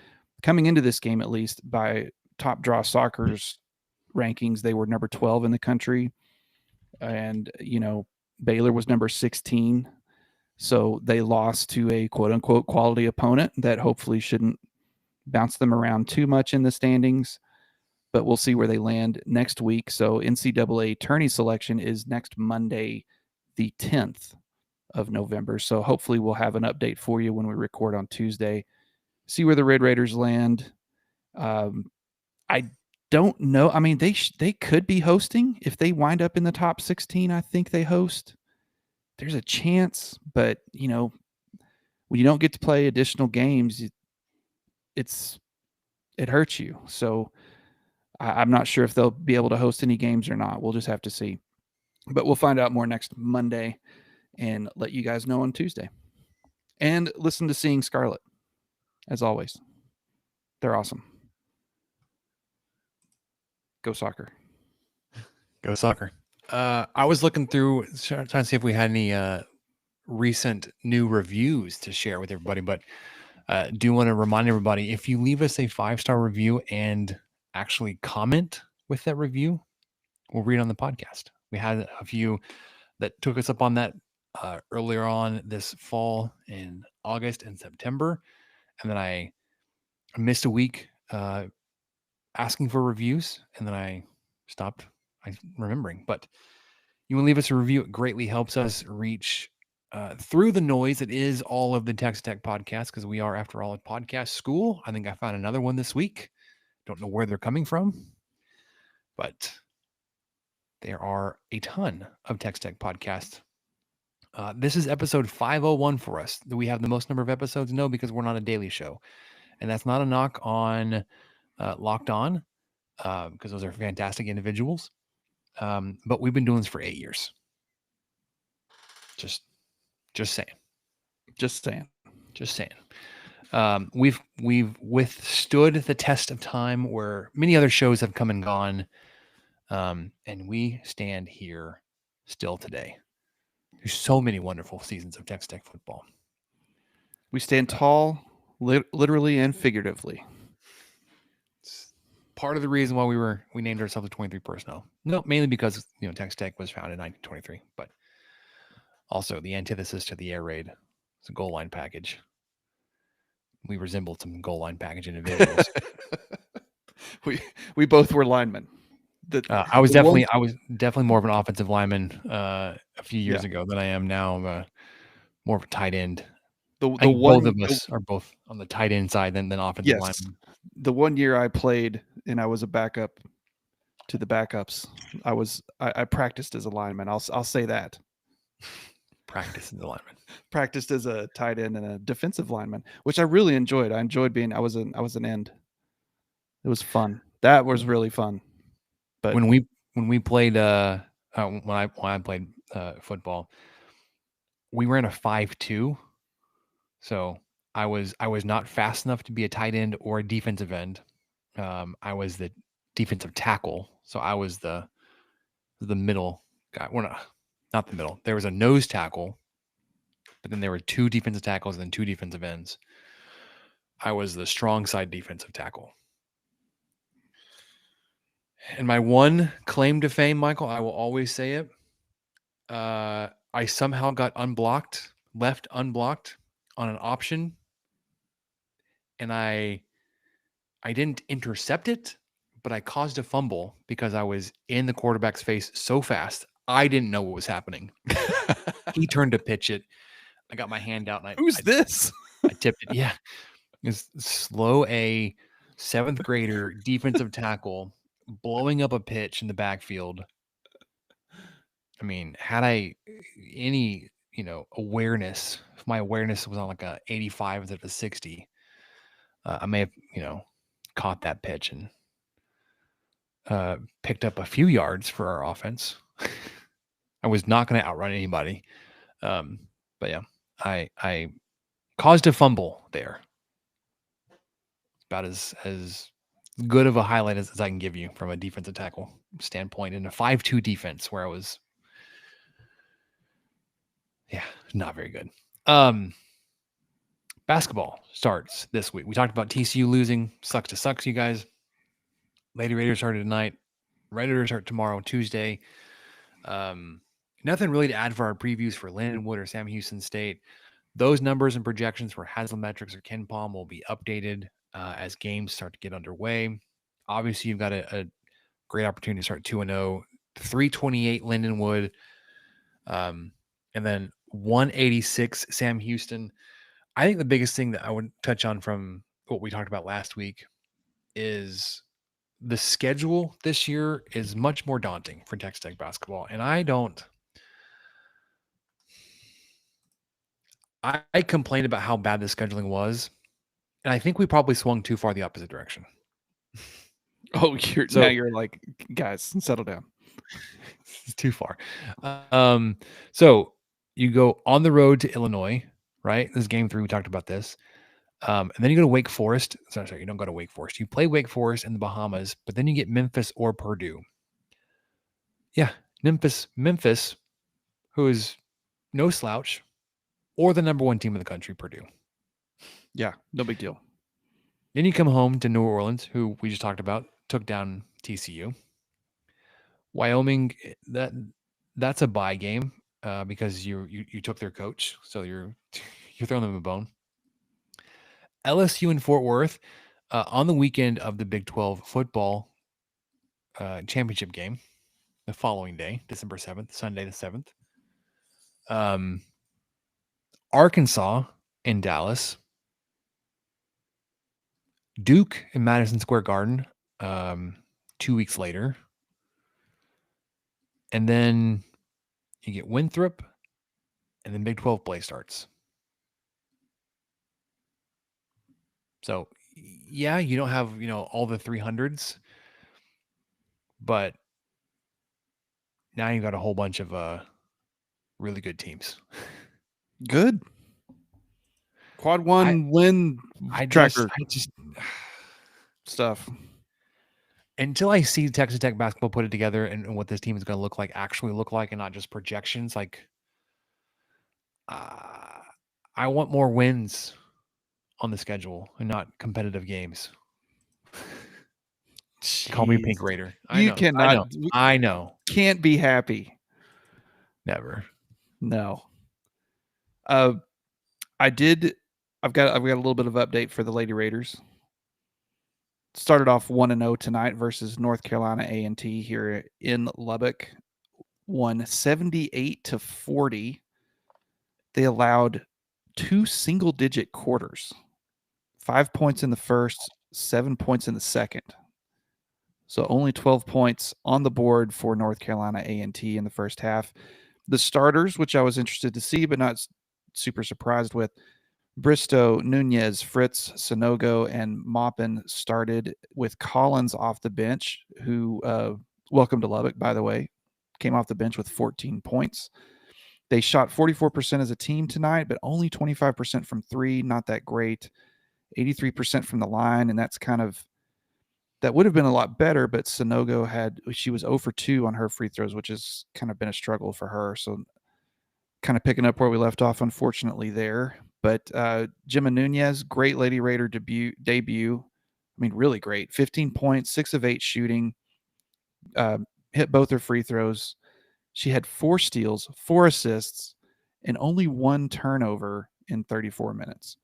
coming into this game, at least by Top Draw Soccer's rankings. They were number 12 in the country, and Baylor was number 16. So they lost to a quote unquote quality opponent that hopefully shouldn't bounce them around too much in the standings. But we'll see where they land next week. So NCAA tourney selection is next Monday, the 10th of November. So hopefully we'll have an update for you when we record on Tuesday. See where the Red Raiders land. I don't know. I mean, they could be hosting. If they wind up in the top 16, I think they host. There's a chance, but, when you don't get to play additional games, it hurts you. So I'm not sure if they'll be able to host any games or not. We'll just have to see. But we'll find out more next Monday and let you guys know on Tuesday. And listen to Seeing Scarlet, as always. They're awesome. Go Soccer. Go Soccer. I was looking through, trying to see if we had any recent new reviews to share with everybody, but do want to remind everybody, if you leave us a 5-star review and actually comment with that review, we'll read on the podcast. We had a few that took us up on that earlier on this fall in August and September. And then I missed a week asking for reviews, and then I stopped remembering. But you want to leave us a review. It greatly helps us reach through the noise that is all of the Texas Tech podcasts, because we are, after all, a podcast school. I think I found another one this week. Don't know where they're coming from, but there are a ton of Texas Tech podcasts. This is episode 501 for us. Do we have the most number of episodes? No, because we're not a daily show. And that's not a knock on Locked On, because those are fantastic individuals. But we've been doing this for 8 years. Just saying. Just saying. We've withstood the test of time where many other shows have come and gone. And we stand here still today. There's so many wonderful seasons of Texas Tech football. We stand tall, literally and figuratively. It's part of the reason why we named ourselves the 23 personnel. No, mainly because Texas Tech was founded in 1923. But Also, the antithesis to the air raid. It's a goal line package. We resembled some goal line package individuals. we both were linemen. I was definitely more of an offensive lineman a few years ago than I am now. I'm more of a tight end. I think both of us are both on the tight end side than offensive lineman. The 1 year I played and I was a backup to the backups, I practiced as a lineman. I'll say that. Practiced as a lineman. Practiced as a tight end and a defensive lineman, which I really enjoyed. I enjoyed being I was an end. It was fun. That was really fun. But when we played when I played football, we ran a 5-2. So I was not fast enough to be a tight end or a defensive end. I was the defensive tackle. So I was the middle guy. Well, not the middle. There was a nose tackle, but then there were 2 defensive tackles and then 2 defensive ends. I was the strong side defensive tackle. And my one claim to fame, Michael, I will always say it. I somehow got left unblocked on an option, and I didn't intercept it, but I caused a fumble because I was in the quarterback's face so fast. I didn't know what was happening. He turned to pitch it. I got my hand out and Who's this? I tipped it. Yeah. It's slow A 7th grader defensive tackle blowing up a pitch in the backfield. I mean, had I any, awareness, if my awareness was on like a 85 instead of a 60, I may have, caught that pitch and picked up a few yards for our offense. I was not going to outrun anybody. But yeah, I caused a fumble there. About as good of a highlight as I can give you from a defensive tackle standpoint in a 5-2 defense where I was, not very good. Basketball starts this week. We talked about TCU losing. Sucks to sucks, you guys. Lady Raiders started tonight. Raiders start tomorrow, Tuesday. Nothing really to add for our previews for Lindenwood or Sam Houston State. Those numbers and projections for Haslametrics or Ken Palm will be updated as games start to get underway. Obviously, you've got a great opportunity to start 2-0. 328 Lindenwood, and then 186 Sam Houston. I think the biggest thing that I would touch on from what we talked about last week is the schedule this year is much more daunting for Texas Tech basketball. And I complained about how bad the scheduling was. And I think we probably swung too far the opposite direction. Oh, now you're like, guys, settle down. It's too far. So you go on the road to Illinois, right? This is game 3. We talked about this. And then you go to Wake Forest. Sorry, you don't go to Wake Forest. You play Wake Forest in the Bahamas, but then you get Memphis or Purdue. Yeah, Memphis, who is no slouch, or the number 1 team in the country, Purdue. Yeah, no big deal. Then you come home to New Orleans, who we just talked about, took down TCU. Wyoming, that's a bye game because you took their coach, so you're throwing them a bone. LSU in Fort Worth on the weekend of the Big 12 football championship game, the following day, December 7th, Sunday the 7th. Arkansas in Dallas. Duke in Madison Square Garden 2 weeks later. And then you get Winthrop, and then Big 12 play starts. So, yeah, you don't have, all the 300s, but now you've got a whole bunch of really good teams. Good. Quad 1 win tracker. I just stuff. Until I see Texas Tech basketball put it together and what this team is going to actually look like, and not just projections, I want more wins on the schedule and not competitive games. Call me Pink Raider. I know. Can't be happy. Never. No. I've got a little bit of update for the Lady Raiders. Started off 1-0 tonight versus North Carolina A&T here in Lubbock. Won 78-40. They allowed 2 single-digit quarters. 5 points in the first, 7 points in the second. So only 12 points on the board for North Carolina A&T in the first half. The starters, which I was interested to see but not super surprised with, Bristow, Nunez, Fritz, Sonogo, and Maupin started with Collins off the bench, who, welcome to Lubbock, by the way, came off the bench with 14 points. They shot 44% as a team tonight, but only 25% from three, not that great. 83% from the line, and that would have been a lot better, but Sonogo she was 0 for 2 on her free throws, which has kind of been a struggle for her. So kind of picking up where we left off, unfortunately, there. But Gemma Nunez, great Lady Raider debut. I mean, really great. 15 points, 6 of 8 shooting, hit both her free throws. She had 4 steals, 4 assists, and only 1 turnover in 34 minutes.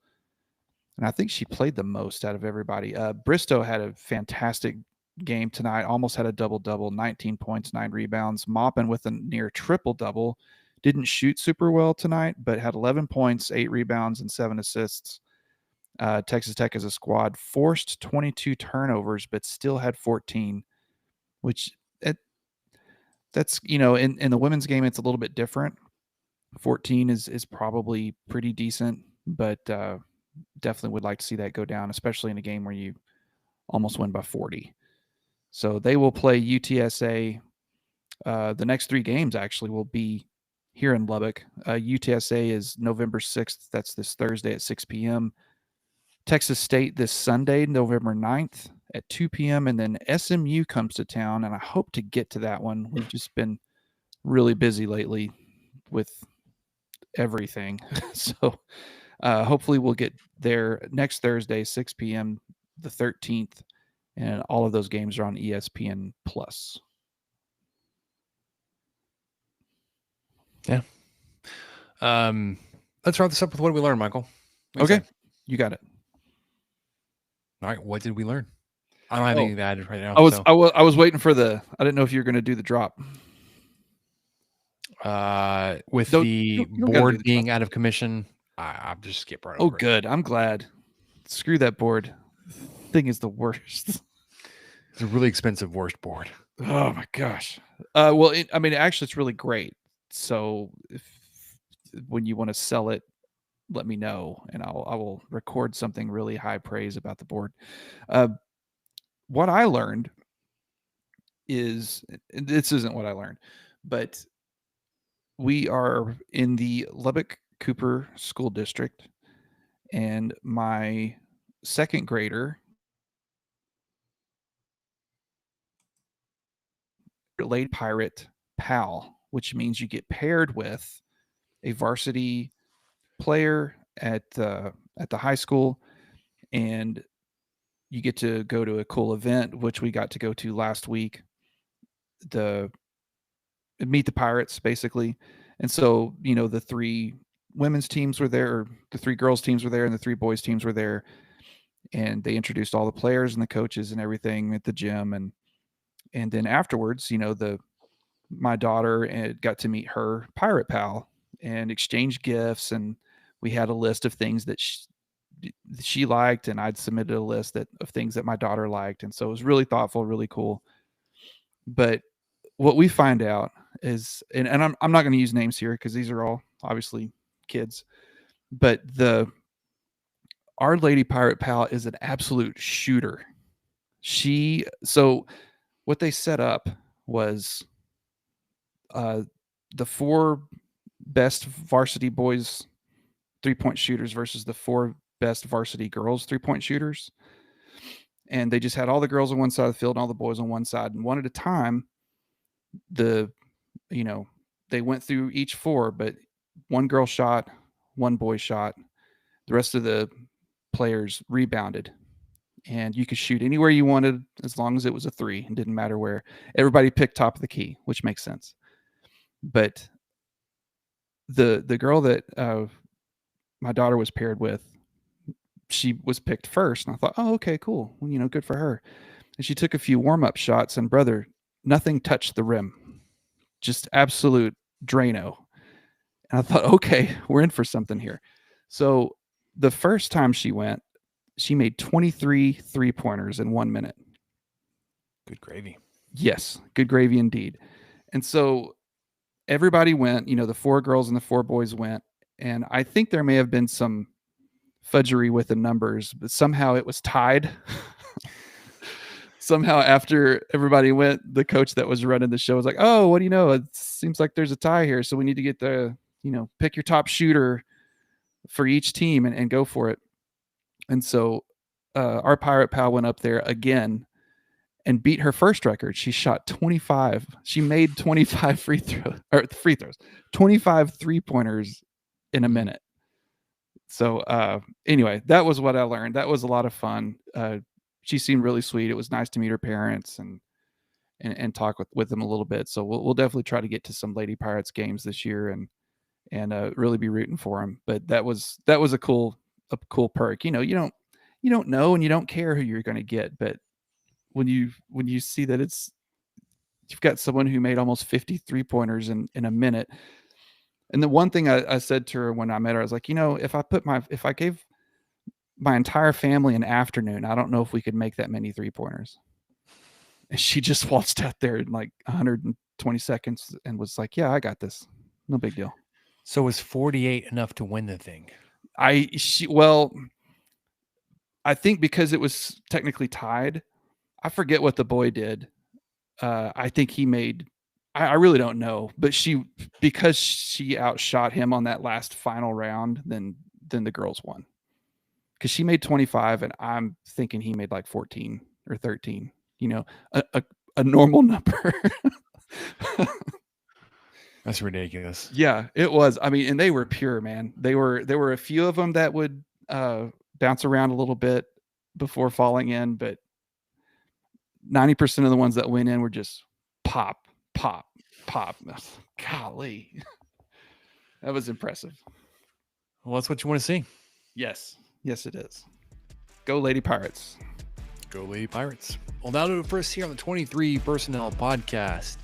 And I think she played the most out of everybody. Bristow had a fantastic game tonight, almost had a double-double, 19 points, 9 rebounds. Maupin with a near triple-double. Didn't shoot super well tonight, but had 11 points, 8 rebounds, and 7 assists. Texas Tech as a squad forced 22 turnovers, but still had 14, which that's, in the women's game, it's a little bit different. 14 is probably pretty decent, but definitely would like to see that go down, especially in a game where you almost win by 40. So they will play UTSA. The next 3 games actually will be here in Lubbock. UTSA is November 6th. That's this Thursday at 6 p.m. Texas State this Sunday, November 9th at 2 p.m. And then SMU comes to town, and I hope to get to that one. We've just been really busy lately with everything. So hopefully we'll get there next Thursday, 6 p.m., the 13th, and all of those games are on ESPN+. Yeah. Let's wrap this up with what we learned, Michael. Okay. You got it. All right. What did we learn? I don't have anything to add right now. I was waiting for I didn't know if you were going to do the drop. With the board being out of commission, I'll just skip right over. Oh, good. I'm glad. Screw that board. Thing is the worst. It's a really expensive worst board. Oh my gosh. Well, actually, it's really great. So when you want to sell it, let me know, and I will record something really high praise about the board. What I learned is, this isn't what I learned, but we are in the Lubbock Cooper School District, and my second grader Lady Pirate Pal, which means you get paired with a varsity player at the high school, and you get to go to a cool event, which we got to go to last week. Meet the Pirates, basically. And so, the 3 women's teams were there, or the 3 girls teams were there, and the 3 boys teams were there. And they introduced all the players and the coaches and everything at the gym. And then afterwards, my daughter got to meet her pirate pal and exchange gifts. And we had a list of things that she liked, and I'd submitted a list of things that my daughter liked. And so it was really thoughtful, really cool. But what we find out is, and I'm not going to use names here because these are all obviously kids, but our Lady Pirate Pal is an absolute shooter. So what they set up was the 4 best varsity boys 3-point shooters versus the 4 best varsity girls 3-point shooters. And they just had all the girls on one side of the field and all the boys on one side, and one at a time. They went through each 4, but one girl shot, one boy shot. The rest of the players rebounded, and you could shoot anywhere you wanted as long as it was a 3. It didn't matter where. Everybody picked top of the key, which makes sense. But the girl that my daughter was paired with, she was picked first. And I thought, oh, okay, cool. Well, good for her. And she took a few warm-up shots, and brother, nothing touched the rim. Just absolute Drano. And I thought, okay, we're in for something here. So the first time she went, she made 23 3-pointers in 1 minute. Good gravy. Yes, good gravy indeed. And so everybody went, the 4 girls and the 4 boys went. And I think there may have been some fudgery with the numbers, but somehow it was tied. Somehow after everybody went, the coach that was running the show was like, oh, what do you know? It seems like there's a tie here. So we need to get pick your top shooter for each team and go for it. And so our Pirate pal went up there again and beat her first record. She shot 25. She made 25 free throws, 25 3-pointers in a minute. So anyway, that was what I learned. That was a lot of fun. She seemed really sweet. It was nice to meet her parents and talk with them a little bit. So we'll definitely try to get to some Lady Pirates games this year and really be rooting for them. But that was a cool perk. You don't know and you don't care who you're going to get, but when you see that you've got someone who made almost 50 3-pointers in a minute. And the one thing I said to her when I met her, I was like, if I gave my entire family an afternoon, I don't know if we could make that many 3-pointers. And she just waltzed out there in like 120 seconds and was like, yeah, I got this. No big deal. So was 48 enough to win the thing? I think because it was technically tied, I forget what the boy did. I think he made, I really don't know, but because she outshot him on that last final round, then the girls won. Because she made 25 and I'm thinking he made like 14 or 13, a normal number. That's ridiculous. Yeah, it was. I mean, and they were pure, man. There were a few of them that would bounce around a little bit before falling in, but 90% of the ones that went in were just pop, pop, pop. Golly. That was impressive. Well, that's what you want to see. Yes. Yes, it is. Go Lady Pirates. Go Lady Pirates. Well, that'll do it for us here on the 23 Personnel Podcast.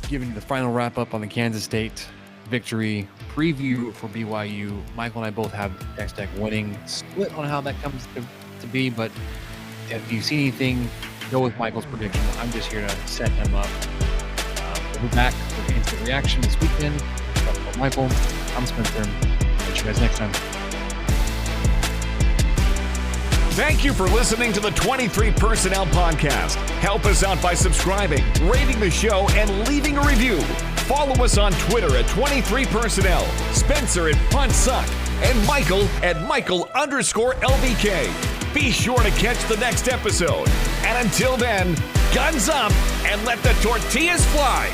Giving you the final wrap-up on the Kansas State victory preview for BYU. Michael and I both have Texas Tech winning. Split on how that comes to be, but if you see anything, go with Michael's prediction. I'm just here to set him up. We'll be back with instant reaction this weekend. For Michael, I'm Spencer. Catch you guys next time. Thank you for listening to the 23 Personnel Podcast. Help us out by subscribing, rating the show, and leaving a review. Follow us on Twitter at 23 Personnel, Spencer at Punt Suck, and Michael at Michael_LBK. Be sure to catch the next episode. And until then, guns up and let the tortillas fly.